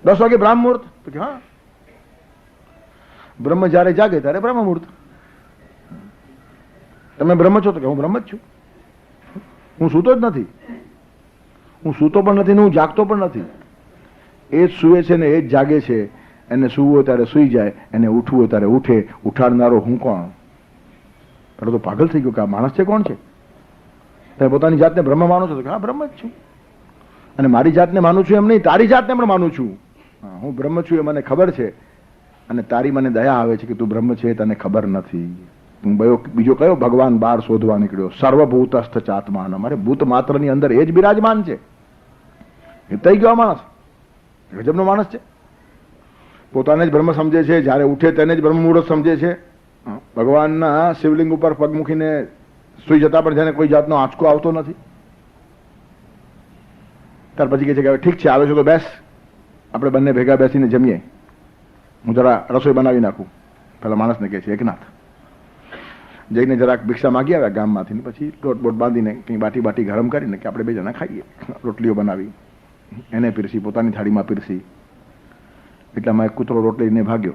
10 વાગે બ્રહ્મ મુહૂર્ત? તો કે હા, બ્રહ્મ જયારે જાગે ત્યારે બ્રહ્મ મુહૂર્ત. તમે બ્રહ્મ છો? તો કે હું બ્રહ્મ જ છું. હું સૂતો જ નથી, હું સૂતો પણ નથી ને હું જાગતો પણ નથી. એ જ સૂવે છે ને એ જ જાગે છે. એને સૂવું હોય ત્યારે સૂઈ જાય, એને ઉઠવું હોય ત્યારે ઉઠે. ઉઠાડનારો હું કોણ? પેલો તો પાગલ થઈ ગયો કે આ માણસ છે કોણ છે? તમે પોતાની જાતને બ્રહ્મ માનો છો? તો હા, બ્રહ્મ જ છું. અને મારી જાતને માનું છું એમ નહીં, તારી જાતને પણ માનું છું. હું બ્રહ્મ છું એ મને ખબર છે, અને તારી મને દયા આવે છે કે તું બ્રહ્મ છે તને ખબર નથી. તું બીજો કયો ભગવાન બહાર શોધવા નીકળ્યો? સર્વભૂતસ્થ ચાત્માન. અમારે ભૂત માત્રની અંદર એ જ બિરાજમાન છે. એ થઈ ગયો આ માણસ, ગજબનો માણસ છે. પોતાને જ બ્રહ્મ સમજે છે, જ્યારે ઉઠે તેને જ બ્રહ્મ મુહૂર્ત સમજે છે. ભગવાનના શિવલિંગ ઉપર પગ મૂકીને સુઈ જતા પણ જેને કોઈ જાતનો આંચકો આવતો નથી. ત્યાર પછી કહે છે કે ઠીક છે, આવે છે તો બેસ, આપણે બંને ભેગા બેસીને જમીએ. હું જરા રસોઈ બનાવી નાખું. પેલા માણસને કહે છે એકનાથ. જઈને જરાક ભિક્ષા માગી આવ્યા ગામમાંથી, પછી લોટ બોટ બાંધીને કંઈ બાટી ગરમ કરીને કે આપણે 2 જણા ખાઈએ. રોટલીઓ બનાવી, એને પીરસી, પોતાની થાળીમાં પીરસી. એટલામાં એક કૂતરો રોટલી લઈને ભાગ્યો.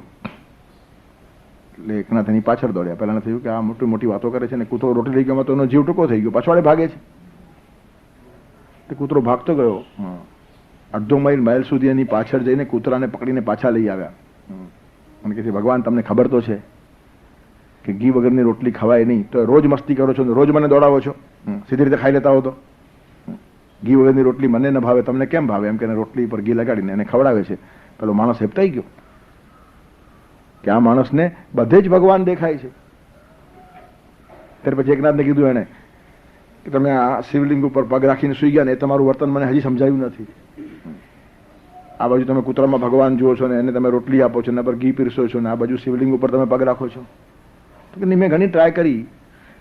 એટલે એકનાથ એની પાછળ દોડ્યા. પહેલાં થયું કે આ મોટી મોટી વાતો કરે છે ને કૂતરો રોટલી લઈ ગયો તો એનો જીવ ટૂંકો થઈ ગયો, પાછવાડે ભાગે છે. તે કૂતરો ભાગતો ગયો. 1.5 માઇલ સુધી એની પાછળ જઈને કૂતરાને પકડીને પાછા લઈ આવ્યા. અને કહે છે ભગવાન તમને ખબર તો છે કે ઘી વગરની રોટલી ખવાય નહીં, તો રોજ મસ્તી કરો છો, રોજ મને દોડાવો છો. સીધી રીતે ખાઈ લેતા હો તો. ઘી વગરની રોટલી મને ન ભાવે, તમને કેમ ભાવે? એમ કે રોટલી પર ઘી લગાડીને એને ખવડાવે છે. પેલો માણસ હેપતાઈ ગયો કે આ માણસને બધે જ ભગવાન દેખાય છે. ત્યારે પછી એકનાથને કીધું એને કે તમે આ શિવલિંગ ઉપર પગ રાખીને સુઈ ગયા ને એ તમારું વર્તન મને હજી સમજાયું નથી. આ બાજુ તમે કૂતરામાં ભગવાન જુઓ છો ને એને તમે રોટલી આપો છો, એના પર ઘી પીરસો છો, ને આ બાજુ શિવલિંગ ઉપર તમે પગ રાખો છો. તો કે મેં ઘણી ટ્રાય કરી,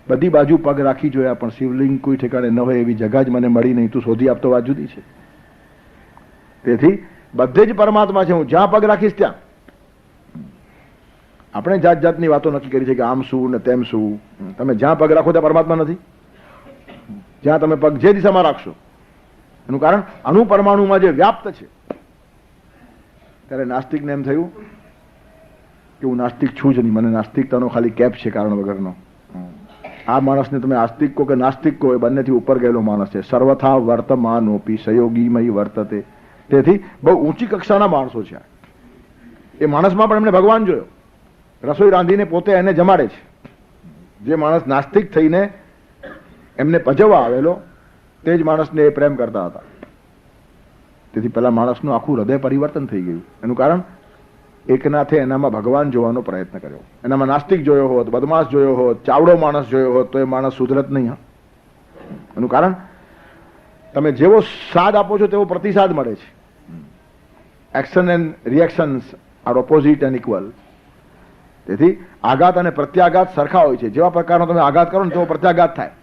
બધી બાજુ પગ રાખી જોયા, પણ શિવલિંગ કોઈ ઠેકાણે ન હોય એવી જગા જ મને મળી નહીં. તું શોધી આપતો વાત જુદી છે. તેથી બધે જ પરમાત્મા છે. હું જ્યાં પગ રાખીશ ત્યાં. આપણે જાત જાતની વાતો નક્કી કરી છે કે આમ શું ને તેમ શું. તમે જ્યાં પગ રાખો ત્યાં પરમાત્મા નથી. જ્યાં તમે પગ જે દિશામાં રાખશો, એનું કારણ અણુ પરમાણુમાં જે વ્યાપ્ત છે. ત્યારે નાસ્તિકને એમ થયું કે હું નાસ્તિક છું જ નહીં, મને નાસ્તિકતાનો ખાલી કેપ છે કારણ વગરનો. આ માણસને તમે આસ્તિક કહો કે નાસ્તિક કહો, એ બંનેથી ઉપર ગયેલો માણસ છે. સર્વથા વર્તમાનોપી સયોગીમય વર્તતે. તેથી બહુ ઊંચી કક્ષાના માણસો છે. એ માણસમાં પણ એમને ભગવાન જોયો. રસોઈ રાંધીને પોતે એને જમાડે છે. જે માણસ નાસ્તિક થઈને એમને પજવવા આવેલો તે જ માણસને એ પ્રેમ કરતા હતા. તેથી પેલા માણસનું આખું હૃદય પરિવર્તન થઈ ગયું. એનું કારણ એકનાથે એનામાં ભગવાન જોવાનો પ્રયત્ન કર્યો. એનામાં નાસ્તિક જોયો હોત, બદમાશ જોયો હોત, ચાવડો માણસ જોયો હોત તો એ માણસ સુધરત નહીં. એનું કારણ તમે જેવો સાદ આપો છો તેવો પ્રતિસાદ મળે છે. Action and reactions are opposite and equal. તેથી આઘાત અને પ્રત્યાઘાત સરખા હોય છે. જેવા પ્રકારનો તમે આઘાત કરો ને તેવો પ્રત્યાઘાત થાય.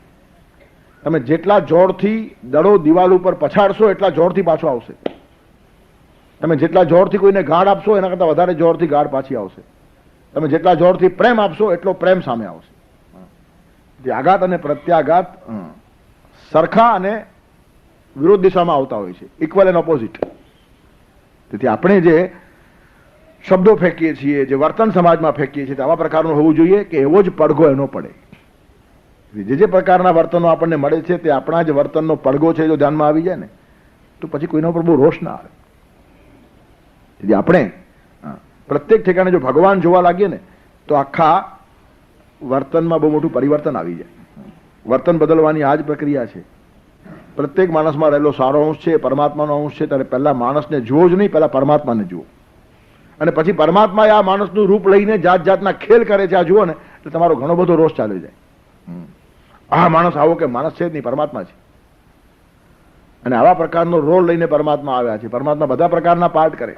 તમે જેટલા જોરથી દડો દિવાલ ઉપર પછાડશો એટલા જોરથી પાછો આવશે. તમે જેટલા જોરથી કોઈને ગાળ આપશો એના કરતાં વધારે જોરથી ગાળ પાછી આવશે. તમે જેટલા જોરથી પ્રેમ આપશો એટલો પ્રેમ સામે આવશે. આઘાત અને પ્રત્યાઘાત સરખા અને વિરોધ દિશામાં આવતા હોય છે, ઇક્વલ એન્ડ ઓપોઝિટ. તેથી આપણે જે શબ્દો ફેંકીએ છીએ, જે વર્તન સમાજમાં ફેંકીએ છીએ, આવા પ્રકારનું હોવું જોઈએ કે એવો જ પડઘો એનો પડે. જે જે પ્રકારના વર્તનો આપણને મળે છે તે આપણા જ વર્તનનો પડઘો છે, જો ધ્યાનમાં આવી જાય ને તો પછી કોઈના ઉપર બહુ રોષ ના આવે. તેથી આપણે પ્રત્યેક ઠેકાણે જો ભગવાન જોવા લાગીએ ને તો આખા વર્તનમાં બહુ મોટું પરિવર્તન આવી જાય. વર્તન બદલવાની આ જ પ્રક્રિયા છે. પ્રત્યેક માણસમાં રહેલો સારો અંશ છે, પરમાત્માનો અંશ છે. ત્યારે પહેલા માણસને જુઓ જ નહીં, પહેલા પરમાત્માને જુઓ, અને પછી પરમાત્માએ આ માણસનું રૂપ લઈને જાત જાતના ખેલ કરે છે. આ જુઓ ને એટલે તમારો ઘણો બધો રોષ ચાલી જાય. આ માણસ આવો કે માણસ છે જ નહીં, પરમાત્મા છે. અને આવા પ્રકારનો રોલ લઈને પરમાત્મા આવ્યા છે. પરમાત્મા બધા પ્રકારના પાર્ટ કરે.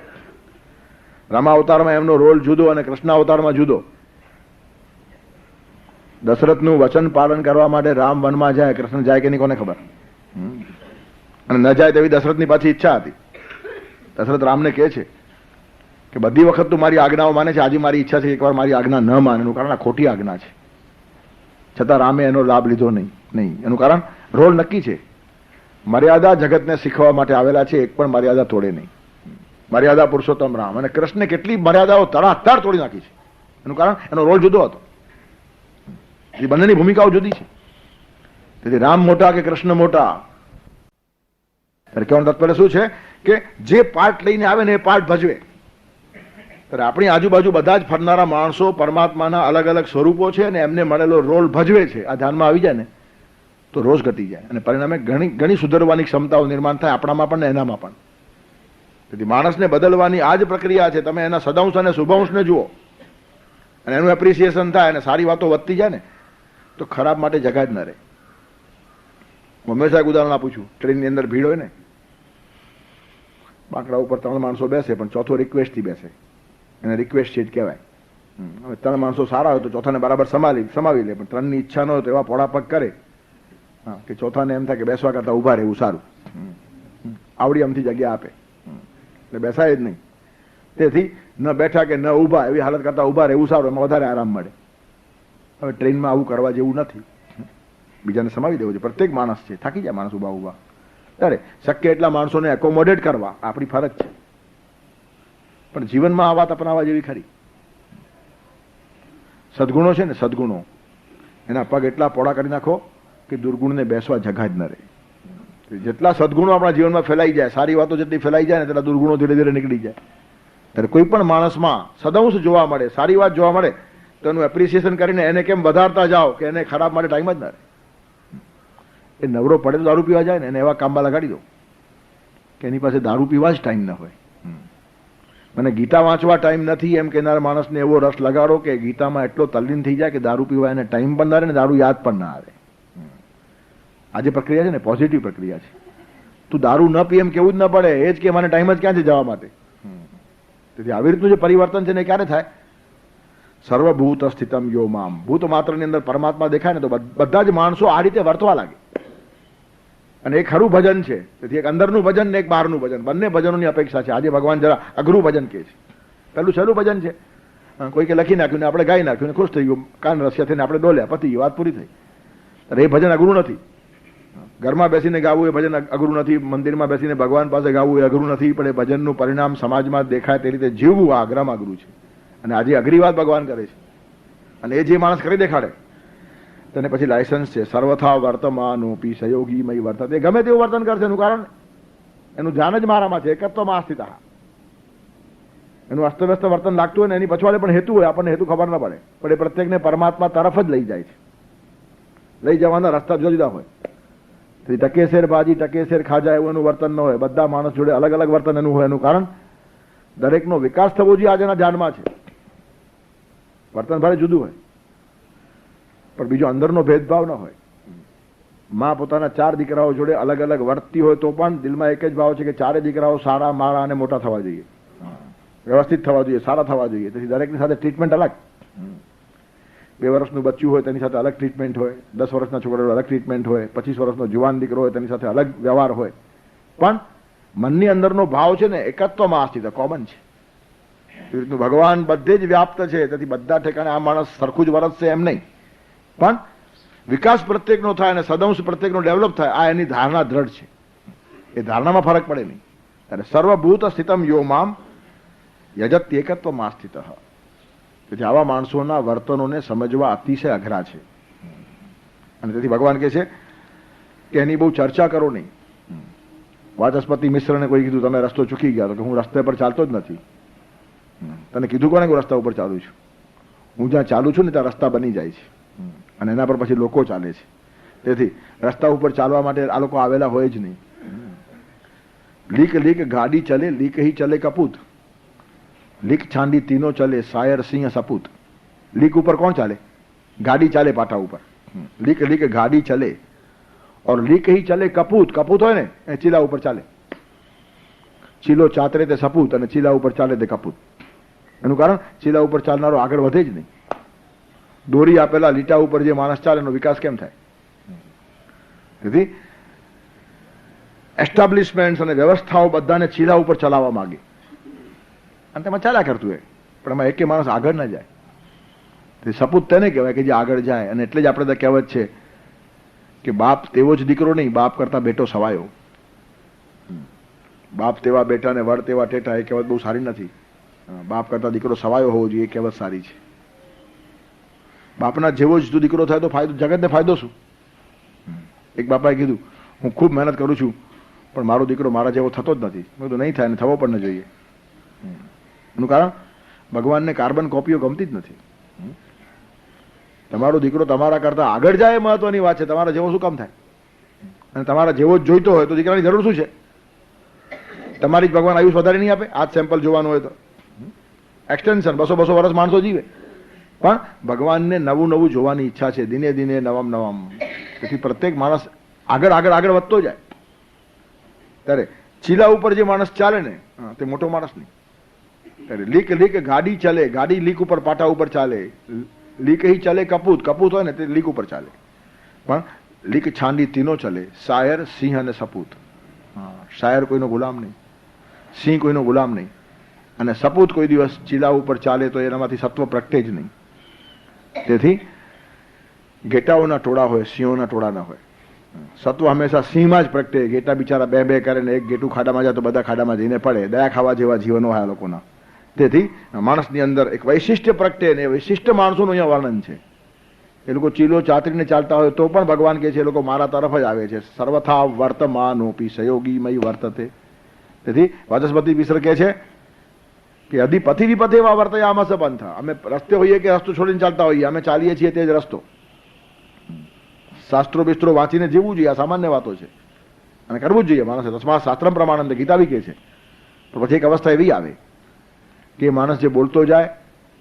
રામા અવતારમાં એમનો રોલ જુદો અને કૃષ્ણ અવતારમાં જુદો. દશરથનું વચન પાલન કરવા માટે રામ વનમાં જાય, કૃષ્ણ જાય કે નહીં કોને ખબર. અને ન જાય તેવી દશરથની પાછી ઈચ્છા હતી. દશરથ રામને કહે છે કે બધી વખત તું મારી આજ્ઞાઓ માને છે, આજે મારી ઈચ્છા છે એકવાર મારી આજ્ઞા ન માને. એનું કારણ આ ખોટી આજ્ઞા છે. છતાં રામે એનો લાભ લીધો નહીં. એનું કારણ રોલ નક્કી છે. મર્યાદા જગતને શીખવા માટે આવેલા છે, એક પણ મર્યાદા તોડે નહીં. મર્યાદા પુરુષોત્તમ રામ. અને કૃષ્ણે કેટલી મર્યાદાઓ તડાતડ તોડી નાખી છે. એનું કારણ એનો રોલ જુદો હતો. એ બંનેની ભૂમિકાઓ જુદી છે. તેથી રામ મોટા કે કૃષ્ણ મોટા, કહેવાનું તાત્પર્ય શું છે કે જે પાર્ટ લઈને આવે ને એ પાર્ટ ભજવે. ત્યારે આપણી આજુબાજુ બધા જ ફરનારા માણસો પરમાત્માના અલગ અલગ સ્વરૂપો છે અને એમને મળેલો રોલ ભજવે છે. આ ધ્યાનમાં આવી જાય ને તો રોષ ઘટી જાય અને પરિણામે ઘણી સુધરવાની ક્ષમતાઓ નિર્માણ થાય, આપણામાં પણ ને એનામાં પણ. તેથી માણસને બદલવાની આ જ પ્રક્રિયા છે. તમે એના સદંશ અને શુભાંશને જુઓ અને એનું એપ્રિસિએશન થાય અને સારી વાતો વધતી જાય ને તો ખરાબ માટે જગા જ ન રહે. હું હંમેશા એક ઉદાહરણ આપું છું. ટ્રેનની અંદર ભીડ હોય ને, બાંકડા ઉપર 3 માણસો બેસે પણ ચોથો રિક્વેસ્ટથી બેસે, એને રિક્વેસ્ટ સીટ કહેવાય. હવે 3 માણસો સારા હોય તો ચોથાને બરાબર સમાવી લે, પણ 3ની ઈચ્છા ન હોય તો એવા પોળા પગ કરે કે ચોથાને એમ થાય કે બેસવા કરતા ઉભા રહેવું સારું, આવડી આમથી જગ્યા આપે એટલે બેસાય જ નહીં. તેથી ન બેઠા કે ન ઉભા એવી હાલત કરતા ઉભા રહેવું સારું, એમાં વધારે આરામ મળે. હવે ટ્રેનમાં આવું કરવા જેવું નથી. બીજાને સમાવી દેવું છે. પ્રત્યેક માણસ છે, થાકી જાય માણસ ઉભા. ત્યારે શક્ય એટલા માણસોને એકોમોડેટ કરવા આપણી ફરજ છે. પણ જીવનમાં આ વાત અપનાવવા જેવી ખરી. સદગુણો છે ને, સદગુણો એના પગ એટલા પોળા કરી નાખો કે દુર્ગુણને બેસવા જગા જ ન રહે. જેટલા સદગુણો આપણા જીવનમાં ફેલાઈ જાય, સારી વાતો જેટલી ફેલાઈ જાય ને તેટલા દુર્ગુણો ધીરે ધીરે નીકળી જાય. ત્યારે કોઈ પણ માણસમાં સદંશ જોવા મળે, સારી વાત જોવા મળે તો એનું એપ્રિસિએશન કરીને એને કેમ વધારતા જાઓ કે એને ખરાબ માટે ટાઈમ જ ના રહે. એ નવરો પડે તો દારૂ પીવા જાય ને એને એવા કામમાં લગાડી દો કે એની પાસે દારૂ પીવા જ ટાઈમ ન હોય. મને ગીતા વાંચવા ટાઈમ નથી એમ કહેનાર માણસને એવો રસ લગાડો કે ગીતામાં એટલો તલ્લીન થઈ જાય કે દારૂ પીવા એને ટાઈમ પણ ના રહે ને દારૂ યાદ પણ ના આવે. આ જે પ્રક્રિયા છે ને પોઝિટિવ પ્રક્રિયા છે. તું દારૂ ન પી એમ કેવું જ ન પડે, એ જ કે મને ટાઈમ જ ક્યાં છે જવા માટે. તેથી આવી રીતનું જે પરિવર્તન છે ને ક્યારે થાય? સર્વભૂત સ્થિતમ યો મામ. ભૂત માત્રની અંદર પરમાત્મા દેખાય ને તો બધા જ માણસો આ રીતે વર્તવા લાગે. અને એક ખરું ભજન છે. તેથી એક અંદરનું ભજન ને એક બહારનું ભજન, બંને ભજનોની અપેક્ષા છે. આજે ભગવાન જરા અઘરું ભજન કહે છે. પહેલું સહેલું ભજન છે. કોઈ કે લખી નાખ્યું ને આપણે ગાઈ નાખ્યું ને ખુશ થઈ ગયું, કાન રસ્યા થઈને આપણે ડોલ્યા, પતી ગઈ, વાત પૂરી થઈ. એ ભજન અઘરું નથી. ઘરમાં બેસીને ગાવું એ ભજન અઘરું નથી. મંદિરમાં બેસીને ભગવાન પાસે ગાવું એ અઘરું નથી. પણ એ ભજનનું પરિણામ સમાજમાં દેખાય તે રીતે જીવવું આ અઘરામાં અઘરું છે. અને આજે અઘરી વાત ભગવાન કરે છે. અને એ જે માણસ કરી દેખાડે તેને પછી લાયસન્સ છે. સર્વથા વર્તમાનોપી સહયોગીમય વર્તન. એ ગમે તેવું વર્તન કરશે એનું કારણ એનું ધ્યાન જ મારામાં છે. એકત્વમાં સ્થિતઃ. એનું અસ્તવ્યસ્ત વર્તન લાગતું હોય ને એની પછવાડે પણ હેતુ હોય, આપણને હેતુ ખબર ન પડે, પણ એ પ્રત્યેકને પરમાત્મા તરફ જ લઈ જાય છે. લઈ જવાના રસ્તા જુદા જુદા હોય. ટકેસેર ભાજી ટકેસેર ખાજા એવું એનું વર્તન ન હોય. બધા માણસ જોડે અલગ અલગ વર્તન એનું હોય. એનું કારણ દરેકનો વિકાસ થવો જોઈએ આજના ધ્યાનમાં છે. વર્તન ભારે જુદું હોય પણ બીજો અંદરનો ભેદભાવ ન હોય. માં પોતાના 4 દીકરાઓ જોડે અલગ અલગ વર્તતી હોય તો પણ દિલમાં એક જ ભાવ છે કે 4 દીકરાઓ સારા, મારા અને મોટા થવા જોઈએ, વ્યવસ્થિત થવા જોઈએ, સારા થવા જોઈએ. તેથી દરેકની સાથે ટ્રીટમેન્ટ અલગ. 2 વર્ષનું બચ્ચું હોય તેની સાથે અલગ ટ્રીટમેન્ટ હોય, 10 વર્ષના છોકરાનો અલગ ટ્રીટમેન્ટ હોય, 25 વર્ષનો જુવાન દીકરો હોય તેની સાથે અલગ વ્યવહાર હોય. પણ મનની અંદરનો ભાવ છે ને એકત્વમાં આસ્થિત કોમન છે. એ રીતનું ભગવાન બધે જ વ્યાપ્ત છે. તેથી બધા ઠેકાણે આ માણસ સરખું જ વરસશે એમ નહીં, પણ વિકાસ પ્રત્યેકનો થાય અને સદંશ પ્રત્યેકનો ડેવલપ થાય આ એની ધારણા દ્રઢ છે. એ ધારણામાં ફરક પડે નહીં. ત્યારે સર્વભૂત સ્થિતમ યો મામ યજત એકત્વમાં સ્થિત. તેથી આવા માણસોના વર્તનોને સમજવા અતિશય અઘરા છે. અને તેથી ભગવાન કહે છે કે એની બહુ ચર્ચા કરો નહીં. વાચસ્પતિ મિશ્રને કોઈ કીધું તમે રસ્તો ચૂકી ગયા, તો કે હું રસ્તે પર ચાલતો જ નથી. તને કીધું કોને કે હું રસ્તા ઉપર ચાલું છું? હું જ્યાં ચાલું છું ને ત્યાં રસ્તા બની જાય છે અને એના પર પછી લોકો ચાલે છે. તેથી રસ્તા ઉપર ચાલવા માટે આ લોકો આવેલા હોય જ નહીં. લીક લીક ગાડી ચલે, લીક હી ચલે કપૂત, લીક છાંડી તીનો ચલે, શાયર સિંહ સપૂત. લીક ઉપર કોણ ચાલે? ગાડી ચાલે પાટા ઉપર. લીક લીક ગાડી ચલે और લીક હી ચલે કપૂત. કપૂત હોય ને એ ચીલા ઉપર ચાલે. ચીલો ચાતરે તે સપૂત અને ચીલા ઉપર ચાલે તે કપૂત. એનું કારણ ચીલા ઉપર ચાલનારો આગળ વધે જ નહીં. દોરી આપેલા લીટા ઉપર જે માણસ ચાલે એનો વિકાસ કેમ થાય? તેથી એસ્ટાબ્લિશમેન્ટ અને વ્યવસ્થાઓ બધાને ચીલા ઉપર ચલાવવા માંગે અને તેમાં ચાલ્યા કરતું હોય, પણ એમાં એકે માણસ આગળ ના જાય. તે સપૂત તેને કહેવાય કે જે આગળ જાય. અને એટલે જ આપણે તો કહેવત છે કે બાપ તેવો જ દીકરો નહીં, બાપ કરતા બેટો સવાયો. બાપ તેવા બેટા ને વડ તેવા ટેટા, એ કહેવત બહુ સારી નથી. બાપ કરતા દીકરો સવાયો હોવો જોઈએ, એ કહેવત સારી છે. બાપના જેવો જ તું દીકરો થાય તો ફાયદો, જગતને ફાયદો શું? એક બાપાએ કીધું હું ખૂબ મહેનત કરું છું પણ મારો દીકરો મારા જેવો થતો જ નથી. મેં કીધું નહીં થાય ને થવો પણ ન જોઈએ. એનું કારણ ભગવાનને કાર્બન કોપીઓ ગમતી જ નથી. તમારો દીકરો તમારા કરતા આગળ જાય એ મહત્વની વાત છે. તમારા જેવો શું કામ થાય? અને તમારા જેવો જ જોઈતો હોય તો દીકરાની જરૂર શું છે? તમારી જ ભગવાન આયુષ વધારે નહીં આપે? આ જ સેમ્પલ જોવાનું હોય તો એક્સટેન્શન 200 વર્ષ માણસો જીવે. પણ ભગવાનને નવું નવું જોવાની ઈચ્છા છે, દિને દિને નવમ નવમ. તેથી પ્રત્યેક માણસ આગળ આગળ આગળ વધતો જાય. ત્યારે ચીલા ઉપર જે માણસ ચાલે ને તે મોટો માણસ નહીં. ત્યારે લીક લીક ગાડી ચાલે, ગાડી લીક ઉપર પાટા ઉપર ચાલે. લીક હી ચલે કપૂત, કપૂત હોય ને તે લીક ઉપર ચાલે. પણ લીક છાંડી તીનો ચલે, શાયર સિંહ અને સપૂત. શાયર કોઈનો ગુલામ નહીં, સિંહ કોઈનો ગુલામ નહીં, અને સપૂત કોઈ દિવસ ચીલા ઉપર ચાલે તો એનામાંથી સત્વ પ્રગટે જ નહીં. તેથી ગેટાઓના ટોળા હોય, સિંહોના ટોળા ના હોય. સત્વ હંમેશા સિંહમાં જ પ્રગટે. ગેટા બિચારા બે બે કરે ને એક ગેટું ખાડામાં જાય તો બધા ખાડામાં જઈને પડે. દયા ખાવા જેવા જીવનો હોય આ લોકોના. તેથી માણસની અંદર એક વૈશિષ્ટ્ય પ્રગટે ને એ વિશિષ્ટ માણસોનું અહીંયા વર્ણન છે. એ લોકો ચીલો ચાતરીને ચાલતા હોય તો પણ ભગવાન કહે છે એ લોકો મારા તરફ જ આવે છે. સર્વથા વર્તમાનોપી સયોગીમય વર્તતે. તેથી વાચસ્પતિ મિશ્ર કહે છે કે અધિપતિ વિપથે વા વર્તયામસ પંથ. અમે રસ્તે હોઈએ કે રસ્તો છોડીને ચાલતા હોઈએ, અમે ચાલીએ છીએ તે જ રસ્તો. શાસ્ત્રો બિસ્ત્રો વાંચીને જીવવું જોઈએ, આ સામાન્ય વાતો છે અને કરવું જ જોઈએ માણસે. તસ્માત શાસ્ત્રમ પ્રમાણમ, ગીતા બી કહે છે. તો પછી એક અવસ્થા એવી આવે કે માણસ જે બોલતો જાય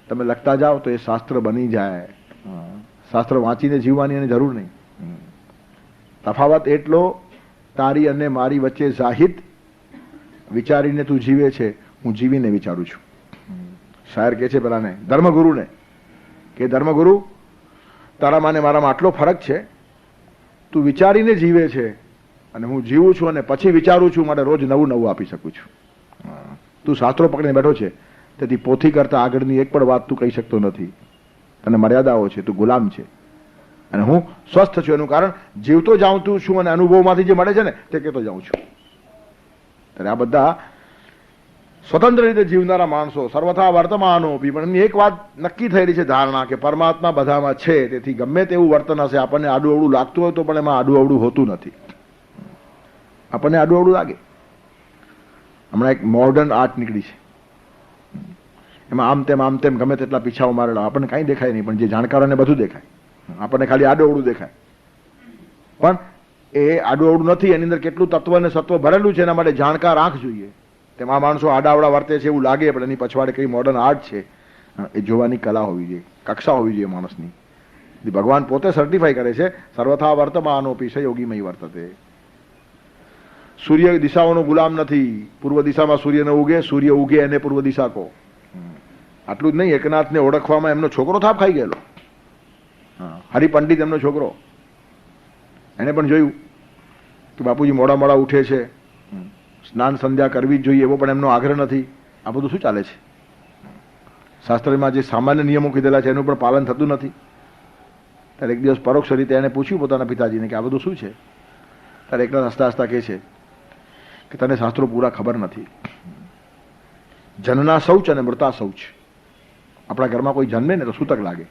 તમે લખતા જાઓ તો એ શાસ્ત્ર બની જાય. શાસ્ત્ર વાંચીને જીવવાની એની જરૂર નહીં. તફાવત એટલો તારી અને મારી વચ્ચે જાહિદ વિચારીને તું જીવે છે, હું જીવીને વિચારું છું. શાયર કહે છે પેલાને, ધર્મગુરુને કે ધર્મગુરુ તારામાં ને મારામાં આટલો ફરક છે, તું વિચારીને જીવે છે અને હું જીવું છું અને પછી વિચારું છું, માટે રોજ નવું નવું આપી શકું છું. તું શાસ્ત્રો પકડીને બેઠો છે, તેથી પોથી કરતા આગળની એક પણ વાત તું કહી શકતો નથી. તને મર્યાદાઓ છે, તું ગુલામ છે અને હું સ્વસ્થ છું. એનું કારણ જીવતો જાઉં છું અને અનુભવમાંથી જે મળે છે ને તે કહેતો જાઉં છું. ત્યારે આ બધા સ્વતંત્ર રીતે જીવનારા માણસો સર્વથા વર્તમાનો બી. પણ એમની એક વાત નક્કી થયેલી છે ધારણા કે પરમાત્મા બધામાં છે. તેથી ગમે તેવું વર્તન હશે, આપણને આડું અવડું લાગતું હોય તો પણ એમાં આડું અવડું હોતું નથી. આપણને આડું અવડું લાગે. હમણાં એક મોડર્ન આર્ટ નીકળી છે, એમાં આમ તેમ ગમે તેટલા પીછાઓ મારેલા, આપણને કાંઈ દેખાય નહીં, પણ જે જાણકારોને બધું દેખાય. આપણને ખાલી આડું અવડું દેખાય, પણ એ આડું અવડું નથી. એની અંદર કેટલું તત્વ અને સત્વ ભરેલું છે એના માટે જાણકાર આંખ જોઈએ. તેમાં માણસો આડાવડા વર્તે છે એવું લાગે, પણ એની પછવાડે કઈ મોડર્ન આર્ટ છે એ જોવાની કલા હોવી જોઈએ, કક્ષા હોવી જોઈએ માણસની. ભગવાન પોતે સર્ટિફાઈ કરે છે સર્વથા વર્તમાનોપી સયોગીમય વર્તતે. સૂર્ય દિશાઓનો ગુલામ નથી. પૂર્વ દિશામાં સૂર્ય ન ઉગે, સૂર્ય ઉગે એને પૂર્વ દિશા કહો. આટલું જ નહીં, એકનાથને ઓળખવામાં એમનો છોકરો થાપ ખાઈ ગયેલો. હરિપંડિત એમનો છોકરો, એને પણ જોયું કે બાપુજી મોડા મોડા ઉઠે છે, સ્નાન સંધ્યા કરવી જ જોઈએ, એવો પણ એમનો આગ્રહ નથી. આ બધું શું ચાલે છે? શાસ્ત્રમાં જે સામાન્ય નિયમો કીધેલા છે એનું પણ પાલન થતું નથી. ત્યારે એક દિવસ પરોક્ષ રીતે એને પૂછ્યું પોતાના પિતાજીને કે આ બધું શું છે? ત્યારે એકલા હસતા હસતા કહે છે કે તને શાસ્ત્રો પૂરા ખબર નથી. જનના શૌચ અને મૃતા શૌચ. આપણા ઘરમાં કોઈ જન્મે ને તો સૂતક લાગે,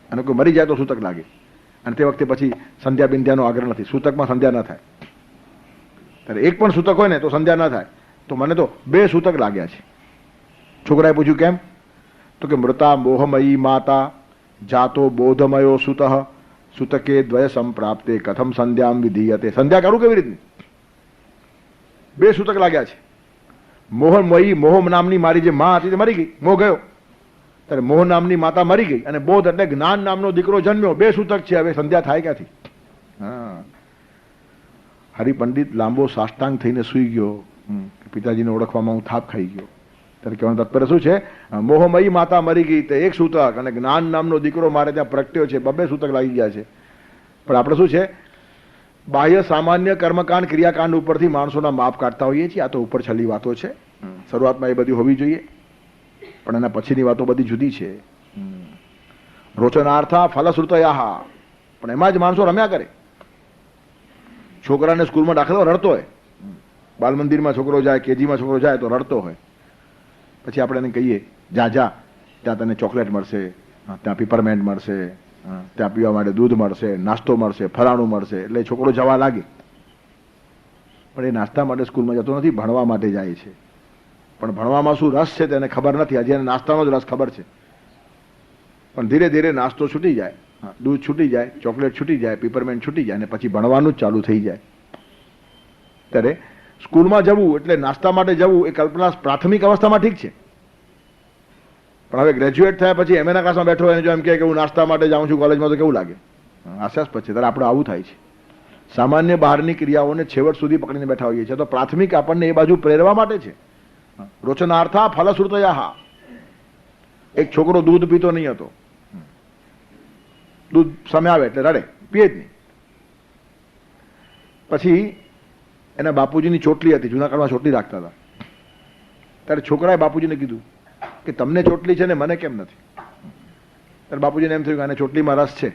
અને કોઈ મરી જાય તો સૂતક લાગે, અને તે વખતે પછી સંધ્યા બિંધ્યાનો આગ્રહ નથી. સૂતકમાં સંધ્યા ન થાય. ત્યારે એક પણ સૂતક હોય ને તો સંધ્યા ન થાય. તો મને તો 2 સૂતક લાગ્યા છે. છોકરાએ પૂછ્યું કેમ? તો કે મૃતા મોહમયી માતા જાતો બોધમયો સુતઃ સુતકે દ્વય સંપ્રાપ્તે કથમ સંધ્યામ વિધીયતે. સંધ્યા કરું કેવી રીતની? 2 સૂતક લાગ્યા છે. મોહમયી, મોહ નામની મારી જે માં હતી તે મરી ગઈ, મોહ ગયો. ત્યારે મોહ નામની માતા મરી ગઈ અને બોધ એટલે જ્ઞાન નામનો દીકરો જન્મ્યો. 2 સૂતક છે. હવે સંધ્યા થાય ક્યાંથી? હા, હરિપંડિત લાંબો સાષ્ટાંગ થઈને સૂઈ ગયો. પિતાજીને ઓળખવામાં હું થાપ ખાઈ ગયો. ત્યારે કહેવાનું તાત્પર્ય શું છે? મોહમયી માતા મરી ગઈ તે 1 સૂતક, અને જ્ઞાન નામનો દીકરો મારે ત્યાં પ્રગટ્યો છે, 2 સૂતક લાગી ગયા છે. પણ આપણે શું છે, બાહ્ય સામાન્ય કર્મકાંડ ક્રિયાકાંડ ઉપરથી માણસોના માપ કાઢતા હોઈએ છીએ. આ તો ઉપર છેલ્લી વાતો છે. શરૂઆતમાં એ બધી હોવી જોઈએ, પણ એના પછીની વાતો બધી જુદી છે. રોચનાર્થા ફલશ્રુતયા, પણ એમાં જ માણસો રમ્યા કરે. છોકરાને સ્કૂલમાં દાખલો રડતો હોય, બાલ મંદિરમાં છોકરો જાય, કેજીમાં છોકરો જાય તો રડતો હોય. પછી આપણે એને કહીએ જા જા, ત્યાં તને ચોકલેટ મળશે, ત્યાં પીપરમેન્ટ મળશે, ત્યાં પીવા માટે દૂધ મળશે, નાસ્તો મળશે, ફરાણું મળશે. એટલે છોકરો જવા લાગે. પણ એ નાસ્તા માટે સ્કૂલમાં જતો નથી, ભણવા માટે જાય છે. પણ ભણવામાં શું રસ છે તેને ખબર નથી. હજી એને નાસ્તાનો જ રસ ખબર છે. પણ ધીરે ધીરે નાસ્તો છૂટી જાય, દૂધ છૂટી જાય, ચોકલેટ છૂટી જાય, પીપરમેન્ટ છૂટી જાય, અને પછી ભણવાનું જ ચાલુ થઈ જાય. ત્યારે સ્કૂલમાં જવું એટલે નાસ્તા માટે જવું એ કલ્પના પ્રાથમિક અવસ્થામાં ઠીક છે. પણ હવે ગ્રેજ્યુએટ થયા પછી એમએના ક્લાસમાં બેઠો હોય જો એમ કે હું નાસ્તા માટે જાઉં છું કોલેજમાં, તો કેવું લાગે? હાસ્યાસ્પદ છે. ત્યારે આપણે આવું થાય છે. સામાન્ય બહારની ક્રિયાઓને છેવટ સુધી પકડીને બેઠા હોઈએ છીએ. તો પ્રાથમિક આપણને એ બાજુ પ્રેરવા માટે છે. રોચનાર્થા ફલશ્રુતયા. એક છોકરો દૂધ પીતો નહીં હતો. દૂધ સમય આવે એટલે રડે, પીએ જ નહીં. પછી એના બાપુજીની ચોટલી હતી, જૂના કાળમાં ચોટલી રાખતા હતા. ત્યારે છોકરાએ બાપુજીને કીધું કે તમને ચોટલી છે ને મને કેમ નથી? ત્યારે બાપુજીને એમ થયું કે આને ચોટલીમાં રસ છે,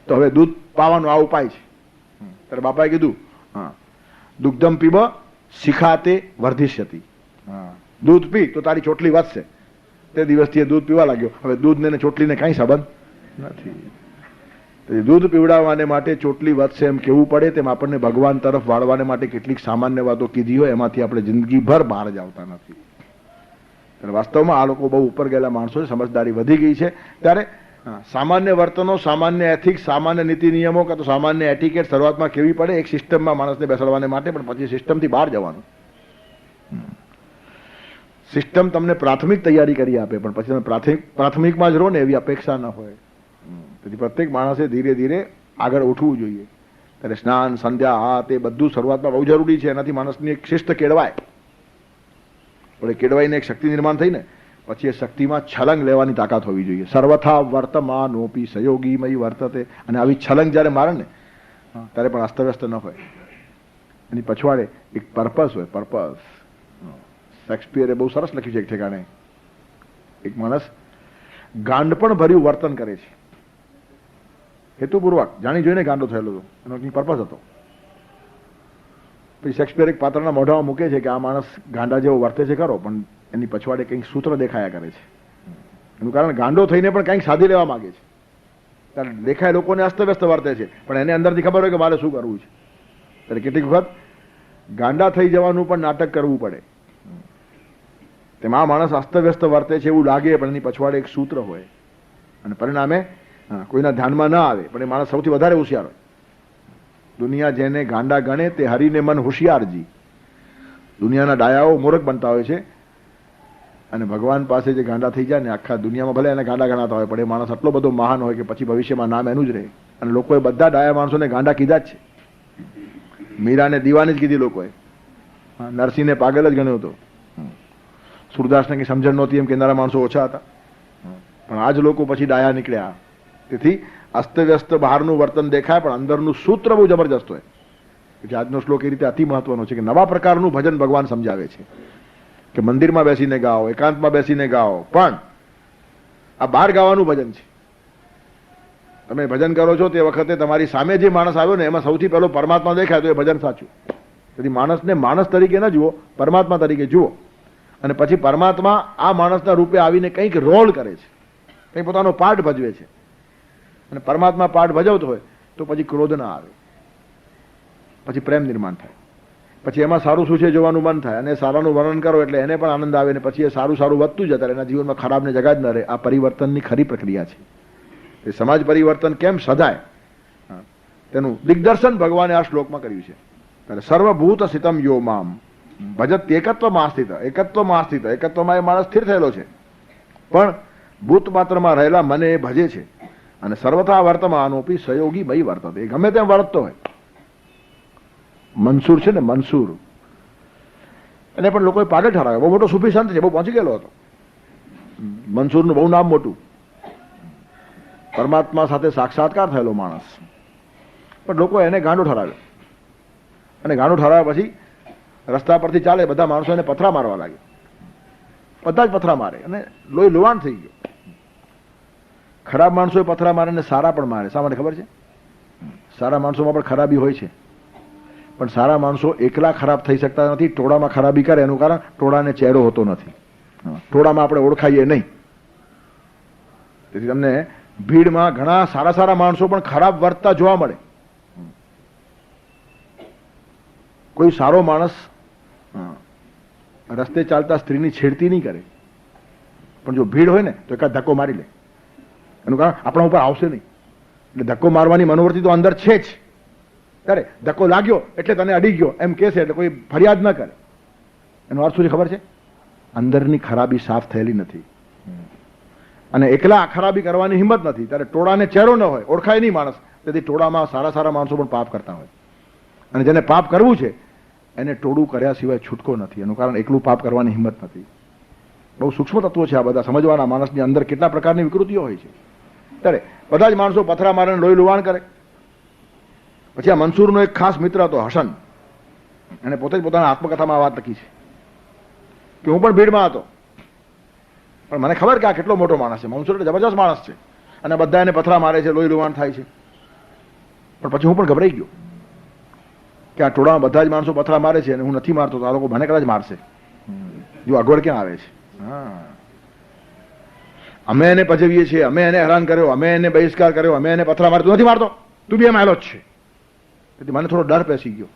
તો હવે દૂધ પાવાનો આ ઉપાય છે. ત્યારે બાપાએ કીધું હા, દુગ્ધમ પીબ શિખાતે વર્ધિષ્યતિ. દૂધ પી તો તારી ચોટલી વધશે. તે દિવસથી એ દૂધ પીવા લાગ્યો. હવે દૂધને ચોટલીને કાંઈ સંબંધ નથી. દૂધ પીવડાવવાને માટે ચોટલી વધશે એમ કેવું પડે, તેમ આપણને ભગવાન તરફ વાળવાને માટે કેટલીક સામાન્ય વાતો કીધી હોય, એમાંથી આપણે જિંદગીભર બહાર જ આવતા નથી. ત્યારે વાસ્તવમાં આ લોકો બહુ ઉપર ગયેલા માણસો છે, સમજદારી વધી ગઈ છે. ત્યારે સામાન્ય વર્તનો, સામાન્ય એથિક્સ, સામાન્ય નીતિ નિયમો કાં તો સામાન્ય એટિકેટ શરૂઆતમાં કેવી પડે એક સિસ્ટમમાં માણસને બેસાડવાને માટે, પણ પછી સિસ્ટમથી બહાર જવાનું. સિસ્ટમ તમને પ્રાથમિક તૈયારી કરી આપે, પણ પછી તમે પ્રાથમિકમાં જ રહો ને એવી અપેક્ષા ન હોય. તેથી પ્રત્યેક માણસે ધીરે ધીરે આગળ ઉઠવું જોઈએ. ત્યારે સ્નાન, સંધ્યા, આ તે બધું શરૂઆતમાં બહુ જરૂરી છે. એનાથી માણસની એક શિસ્ત કેળવાય. પણ એ કેળવાઈને એક શક્તિ નિર્માણ થઈને પછી એ શક્તિમાં છલંગ લેવાની તાકાત હોવી જોઈએ. સર્વથા વર્તમાનોપી સહયોગીમય વર્તતે. અને આવી છલંગ જ્યારે મારે ને ત્યારે પણ અસ્તવ્યસ્ત ન હોય. એની પછવાડે એક પર્પસ હોય. પર્પસ શેક્સપિયરે બહુ સરસ લખ્યું છે એક ઠેકાણે. એક માણસ ગાંડ પણ ભર્યું વર્તન કરે છે, હેતુપૂર્વક જાણી જોઈને ગાંડો થયેલો હતો. એનો કંઈક પર્પસ હતો. પછી શેક્સપિયર એક પાત્રના મોઢામાં મૂકે છે કે આ માણસ ગાંડા જેવો વર્તે છે ખરો, પણ એની પછવાડે કંઈક સૂત્ર દેખાયા કરે છે. એનું કારણ ગાંડો થઈને પણ કંઈક સાધી લેવા માંગે છે. ત્યારે દેખાય લોકોને અસ્તવ્યસ્ત વર્તે છે, પણ એને અંદરથી ખબર હોય કે મારે શું કરવું છે. ત્યારે કેટલીક વખત ગાંડા થઈ જવાનું પણ નાટક કરવું પડે. તેમાં આ માણસ અસ્તવ્યસ્ત વર્તે છે એવું લાગે, પણ એની પછવાડે એક સૂત્ર હોય, અને પરિણામે કોઈના ધ્યાનમાં ના આવે. પણ એ માણસ સૌથી વધારે હોશિયાર હોય. દુનિયા જેને ગાંડા ગણે તે હરીને મન હોશિયારજી. દુનિયાના ડાયાઓ મૂર્ખ બનતા હોય છે, અને ભગવાન પાસે જે ગાંડા થઈ જાય ને, આખા દુનિયામાં ભલે એને ગાંડા ગણાતા હોય, પણ એ માણસ આટલો બધો મહાન હોય કે પછી ભવિષ્યમાં નામ એનું જ રહે. અને લોકોએ બધા ડાયા માણસોને ગાંડા કીધા જ છે. મીરાને દીવાની જ કીધી લોકોએ, નરસિંહને પાગલ જ ગણ્યો હતો, સુરદાસને કંઈ સમજણ નહોતી એમ કહેનારા માણસો ઓછા હતા. પણ આજ લોકો પછી ડાયા નીકળ્યા. તેથી અસ્તવ્યસ્ત બહારનું વર્તન દેખાય, પણ અંદરનું સૂત્ર બહુ જબરજસ્ત હોય. કે આજનો શ્લોક એ રીતે અતિ મહત્વનો છે કે નવા પ્રકારનું ભજન ભગવાન સમજાવે છે કે મંદિરમાં બેસીને ગાઓ, એકાંતમાં બેસીને ગાઓ, પણ આ બહાર ગાવાનું ભજન છે. તમે ભજન કરો છો તે વખતે તમારી સામે જે માણસ આવ્યો ને એમાં સૌથી પહેલો પરમાત્મા દેખાય તો એ ભજન સાચું. તેથી માણસને માણસ તરીકે ન જુઓ, પરમાત્મા તરીકે જુઓ. અને પછી પરમાત્મા આ માણસના રૂપે આવીને કંઈક રોલ કરે છે, કંઈક પોતાનો પાર્ટ ભજવે છે. અને પરમાત્મા પાર્ટ ભજવતો હોય તો પછી ક્રોધ ના આવે, પછી પ્રેમ નિર્માણ થાય, પછી એમાં સારું શું છે જોવાનું મન થાય, અને સારાનું વર્ણન કરો એટલે એને પણ આનંદ આવે, ને પછી એ સારું સારું વધતું જતા રહે, એના જીવનમાં ખરાબને જગા જ ન રહે. આ પરિવર્તનની ખરી પ્રક્રિયા છે. એ સમાજ પરિવર્તન કેમ સધાય તેનું દિગ્દર્શન ભગવાને આ શ્લોકમાં કર્યું છે. ત્યારે સર્વભૂત સ્થિતમ યો મામ ભજત એકત્વમાં સ્થિત, એકત્વમાં સ્થિત, એકત્વમાં એ માણસ સ્થિર થયેલો છે, પણ ભૂત માત્રમાં રહેલા મને એ ભજે છે. અને સર્વથા વર્તમાનોપી સહયોગી મય વર્તતે, એ ગમે તેમ વર્તતો હોય. મનસૂર છે ને, મનસૂર, એને પણ લોકોએ પાગલ ઠરાવ્યો. બહુ મોટો સૂફી સંત છે, બહુ પહોંચી ગયેલો હતો. મનસૂરનું બહુ નામ મોટું, પરમાત્મા સાથે સાક્ષાત્કાર થયેલો માણસ, પણ લોકો એને ગાંડો ઠરાવ્યો. અને ગાંડો ઠરાવ્યા પછી રસ્તા પરથી ચાલે, બધા માણસો એને પથરા મારવા લાગે, બધા જ પથરા મારે, અને લોહી લુહાણ થઈ ગયો. ખરાબ માણસો પથરા મારે ને સારા પણ મારે. શા માટે ખબર છે? સારા માણસોમાં પણ ખરાબી હોય છે, પણ સારા માણસો એકલા ખરાબ થઈ શકતા નથી. ટોળામાં ખરાબી કરે એનું કારણ ટોળાને ચહેરો હોતો નથી, ટોળામાં આપણે ઓળખાઈએ નહીં. તેથી તમને ભીડમાં ઘણા સારા સારા માણસો પણ ખરાબ વર્તતા જોવા મળે. કોઈ સારો માણસ રસ્તે ચાલતા સ્ત્રીની છેડતી નહીં કરે, પણ જો ભીડ હોય ને તો એકાદ ધક્કો મારી લે. એનું કારણ આપણા ઉપર આવશે નહીં, એટલે ધક્કો મારવાની મનોવૃત્તિ તો અંદર છે જ. ત્યારે ધક્કો લાગ્યો એટલે તને અડી ગયો એમ કહેશે, એટલે કોઈ ફરિયાદ ન કરે. એનો અર્થ શું છે ખબર છે? અંદરની ખરાબી સાફ થયેલી નથી, અને એકલા ખરાબી કરવાની હિંમત નથી. ત્યારે ટોળાને ચહેરો ન હોય, ઓળખાય નહીં માણસ. તેથી ટોળામાં સારા સારા માણસો પણ પાપ કરતા હોય, અને જેને પાપ કરવું છે એને ટોળું કર્યા સિવાય છૂટકો નથી. એનું કારણ એકલું પાપ કરવાની હિંમત નથી. બહુ સૂક્ષ્મ તત્વો છે આ બધા સમજવાના. માણસની અંદર કેટલા પ્રકારની વિકૃતિઓ હોય છે. ત્યારે બધા જ માણસો પથરા મારે, લોહી લુહાણ કરે. પછી આ મનસૂરનો એક ખાસ મિત્ર હતો, હસન. એને પોતે જ પોતાના આત્મકથામાં આ વાત લખી છે કે હું પણ ભીડમાં હતો, પણ મને ખબર કે આ કેટલો મોટો માણસ છે. મનસૂર એટલે જબરજસ્ત માણસ છે, અને બધા એને પથરા મારે છે, લોહી લુહાણ થાય છે. પણ પછી હું પણ ગભરાઈ ગયો કે આ ટોળામાં બધા જ માણસો પથરા મારે છે અને હું નથી મારતો, તો આ લોકો મને કદાચ મારશે. જો અગવડ ક્યાં આવે છે. અમે એને પજવીએ છીએ, અમે એને હેરાન કર્યો, અમે એને બહિષ્કાર કર્યો, અમે એને પથરા મારે, તું નથી મારતો, તું બી એમ આવેલો જ છે. તેથી મને થોડો ડર પેસી ગયો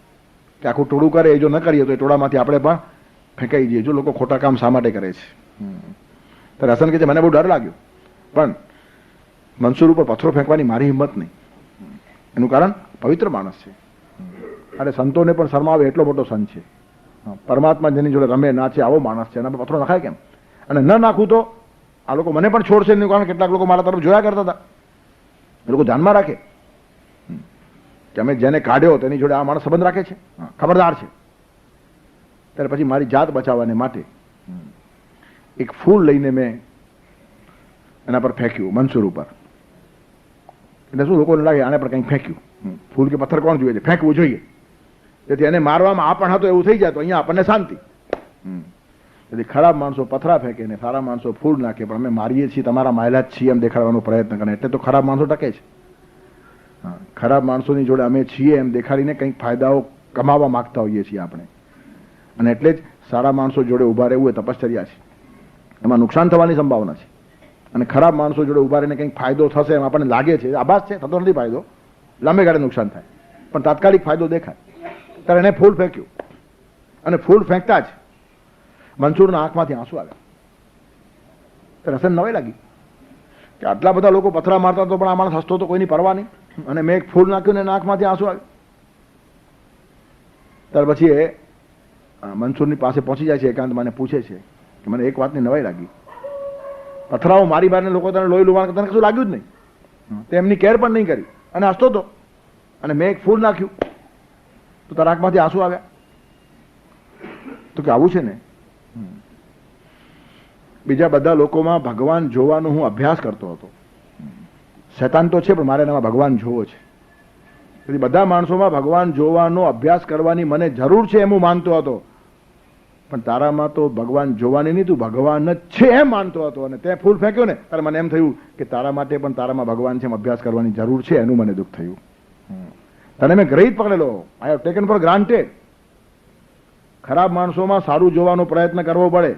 કે આખું ટોળું કરે, એ જો ન કરીએ તો એ ટોળામાંથી આપણે પણ ફેંકાઈ જઈએ. જો લોકો ખોટા કામ શા માટે કરે છે. ત્યારે હસન કહે છે મને બહુ ડર લાગ્યો, પણ મનસૂર ઉપર પથ્થરો ફેંકવાની મારી હિંમત નહીં. એનું કારણ પવિત્ર માણસ છે, અરે સંતોને પણ શરમાવે એટલો મોટો સંત છે. પરમાત્મા જેની જોડે રમે નાચે આવો માણસ છે, એના પર પથ્થરો નખાય કેમ? અને ન નાખું તો આ લોકો મને પણ છોડશે. એનું કારણ કેટલાક લોકો મારા તરફ જોયા કરતા હતા. એ લોકો ધ્યાનમાં રાખે કે અમે જેને કાઢ્યો તેની જોડે આ માણસ સંબંધ રાખે છે, ખબરદાર છે. ત્યારે પછી મારી જાત બચાવવાને માટે એક ફૂલ લઈને મેં એના પર ફેંક્યું, મનસૂર ઉપર. એટલે શું લોકોને લાગે આને પર કંઈક ફેંક્યું. ફૂલ કે પથ્થર કોણ જોઈએ છે? ફેંકવું જોઈએ. તેથી એને મારવામાં આ પણ હતો એવું થઈ જાય તો અહીંયા આપણને શાંતિ. તેથી ખરાબ માણસો પથરા ફેંકે ને સારા માણસો ફૂલ નાખે, પણ અમે મારીએ છીએ, તમારા માયલા જ છીએ એમ દેખાડવાનો પ્રયત્ન કરે, એટલે તો ખરાબ માણસો ટકે છે. ખરાબ માણસોની જોડે અમે છીએ એમ દેખાડીને કંઈક ફાયદાઓ કમાવા માંગતા હોઈએ છીએ આપણે. અને એટલે જ સારા માણસો જોડે ઉભા રહેવું એ તપશ્ચર્યા છે. એમાં નુકસાન થવાની સંભાવના છે, અને ખરાબ માણસો જોડે ઉભા રહીને કંઈક ફાયદો થશે એમ આપણને લાગે છે, આભાસ છે, થતો નથી ફાયદો, લાંબે ગાળે નુકસાન થાય, પણ તાત્કાલિક ફાયદો દેખાય. ત્યારે એને ફૂલ ફેંક્યું, અને ફૂલ ફેંકતા જ મનસૂરના આંખમાંથી આંસુ આવ્યા. ત્યારે હસન નવાઈ લાગી કે આટલા બધા લોકો પથરા મારતા તો પણ આ માણસ હસતો તો કોઈની પરવા નહીં, અને મેં એક ફૂલ નાખ્યું ને આંખમાંથી આંસુ આવ્યું. ત્યાર પછી એ મનસૂરની પાસે પહોંચી જાય છે, એકાંતમાં, અને પૂછે છે કે મને એક વાતની નવાઈ લાગી, પથરાઓ મારી બારને લોકો તને લોહી લુહાણ તને કશું લાગ્યું જ નહીં, તે એમની કેર પણ નહીં કરી, અને હસતો હતો, અને મેં એક ફૂલ નાખ્યું તો તારા આંખમાંથી આંસુ આવ્યા. તો કે આવું છે ને, બીજા બધા લોકોમાં ભગવાન જોવાનો હું અભ્યાસ કરતો હતો. શૈતાન તો છે પણ મારે એનામાં ભગવાન જોવો છે. તેથી બધા માણસોમાં ભગવાન જોવાનો અભ્યાસ કરવાની મને જરૂર છે એમ હું માનતો હતો, પણ તારામાં તો ભગવાન જોવાની નહીં, તું ભગવાન જ છે એમ માનતો હતો. અને તે ફૂલ ફેંક્યો ને ત્યારે મને એમ થયું કે તારા માટે પણ તારામાં ભગવાન છે એમ અભ્યાસ કરવાની જરૂર છે. એનું મને દુઃખ થયું. તને મેં ગ્રહિત પકડેલો, I have taken for granted. ખરાબ માણસોમાં સારું જોવાનો પ્રયત્ન કરવો પડે,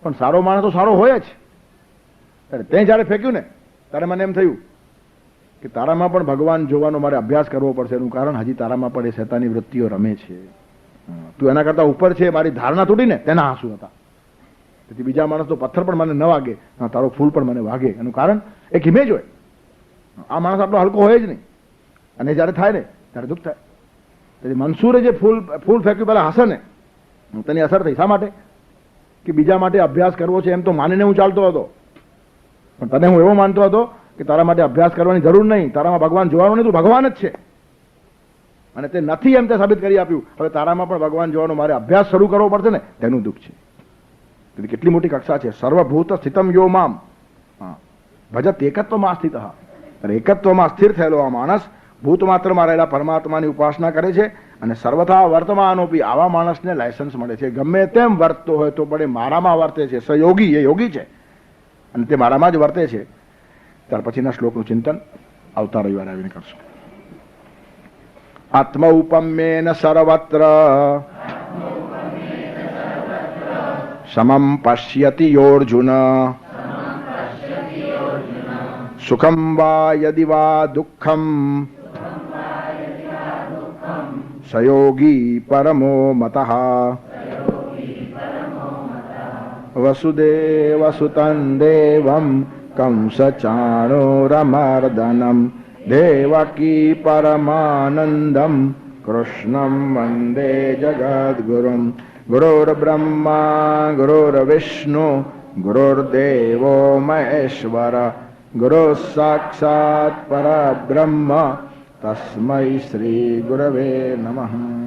પણ સારો માણસ તો સારો હોય જ. તે જ્યારે ફેંક્યું ને ત્યારે મને એમ થયું કે તારામાં પણ ભગવાન જોવાનો મારે અભ્યાસ કરવો પડશે. એનું કારણ હજી તારામાં પણ એ શેતાની વૃત્તિઓ રમે છે. તું એના કરતા ઉપર છે. મારી ધારણા તૂટીને તેના આંસુ હતા. તેથી બીજા માણસનો પથ્થર પણ મને ન વાગે, તારો ફૂલ પણ મને વાગે. એનું કારણ એક ઇમેજ હોય. આ માણસ આટલો હલકો હોય જ નહીં, અને જ્યારે થાય ને ત્યારે દુઃખ થાય. તેથી મંસૂરે જે ફૂલ ફેંક્યું પહેલા હશે ને, તેની અસર થઈ. શા માટે? કે બીજા માટે અભ્યાસ કરવો છે એમ તો માનીને હું ચાલતો હતો, પણ તને હું એવો માનતો હતો કે તારા માટે અભ્યાસ કરવાની જરૂર નહીં, તારામાં ભગવાન જોવાનું નહીં, તું ભગવાન જ છે. અને તે નથી એમ તે સાબિત કરી આપ્યું. હવે તારામાં પણ ભગવાન જોવાનો મારે અભ્યાસ શરૂ કરવો પડશે ને, તેનું દુઃખ છે. તેથી કેટલી મોટી કક્ષા છે. સર્વભૂત સ્થિતમ યો મામ ભજત એકત્વમાં સ્થિત. એકત્વમાં સ્થિર થયેલો આ માણસ ભૂતમાત્રમાં રહેલા પરમાત્માની ઉપાસના કરે છે, અને સર્વથા વર્તમાનોપી. આવા માણસને લાયસન્સ મળે છે. ગમે તેમ વર્તતો હોય તો પડે મારામાં વર્તે છે. સયોગી, એ યોગી છે અને તે મારામાં જ વર્તે છે. ત્યાર પછીના શ્લોકનું ચિંતન આવતા રવિવારે આવીને કરશું. આત્મૌપમ્યેન સર્વત્ર સમમ પશ્યતિ યોર્જુન સુખમ વા યદિ વા દુઃખમ સયોગી પરમો મતઃ. વસુદેવસુતં દેવં કંસચાણૂરમર્દનમ દેવકી પરમાનંદમ કૃષ્ણં વંદે જગદ્ગુરુમ. ગુરુર્બ્રહ્મા ગુરુર્વિષ્ણુ ગુરુર્દેવો મહેશ્વર ગુરુઃ સાક્ષાત પરબ્રહ્મ તસ્મૈ શ્રી ગુરવે નમઃ.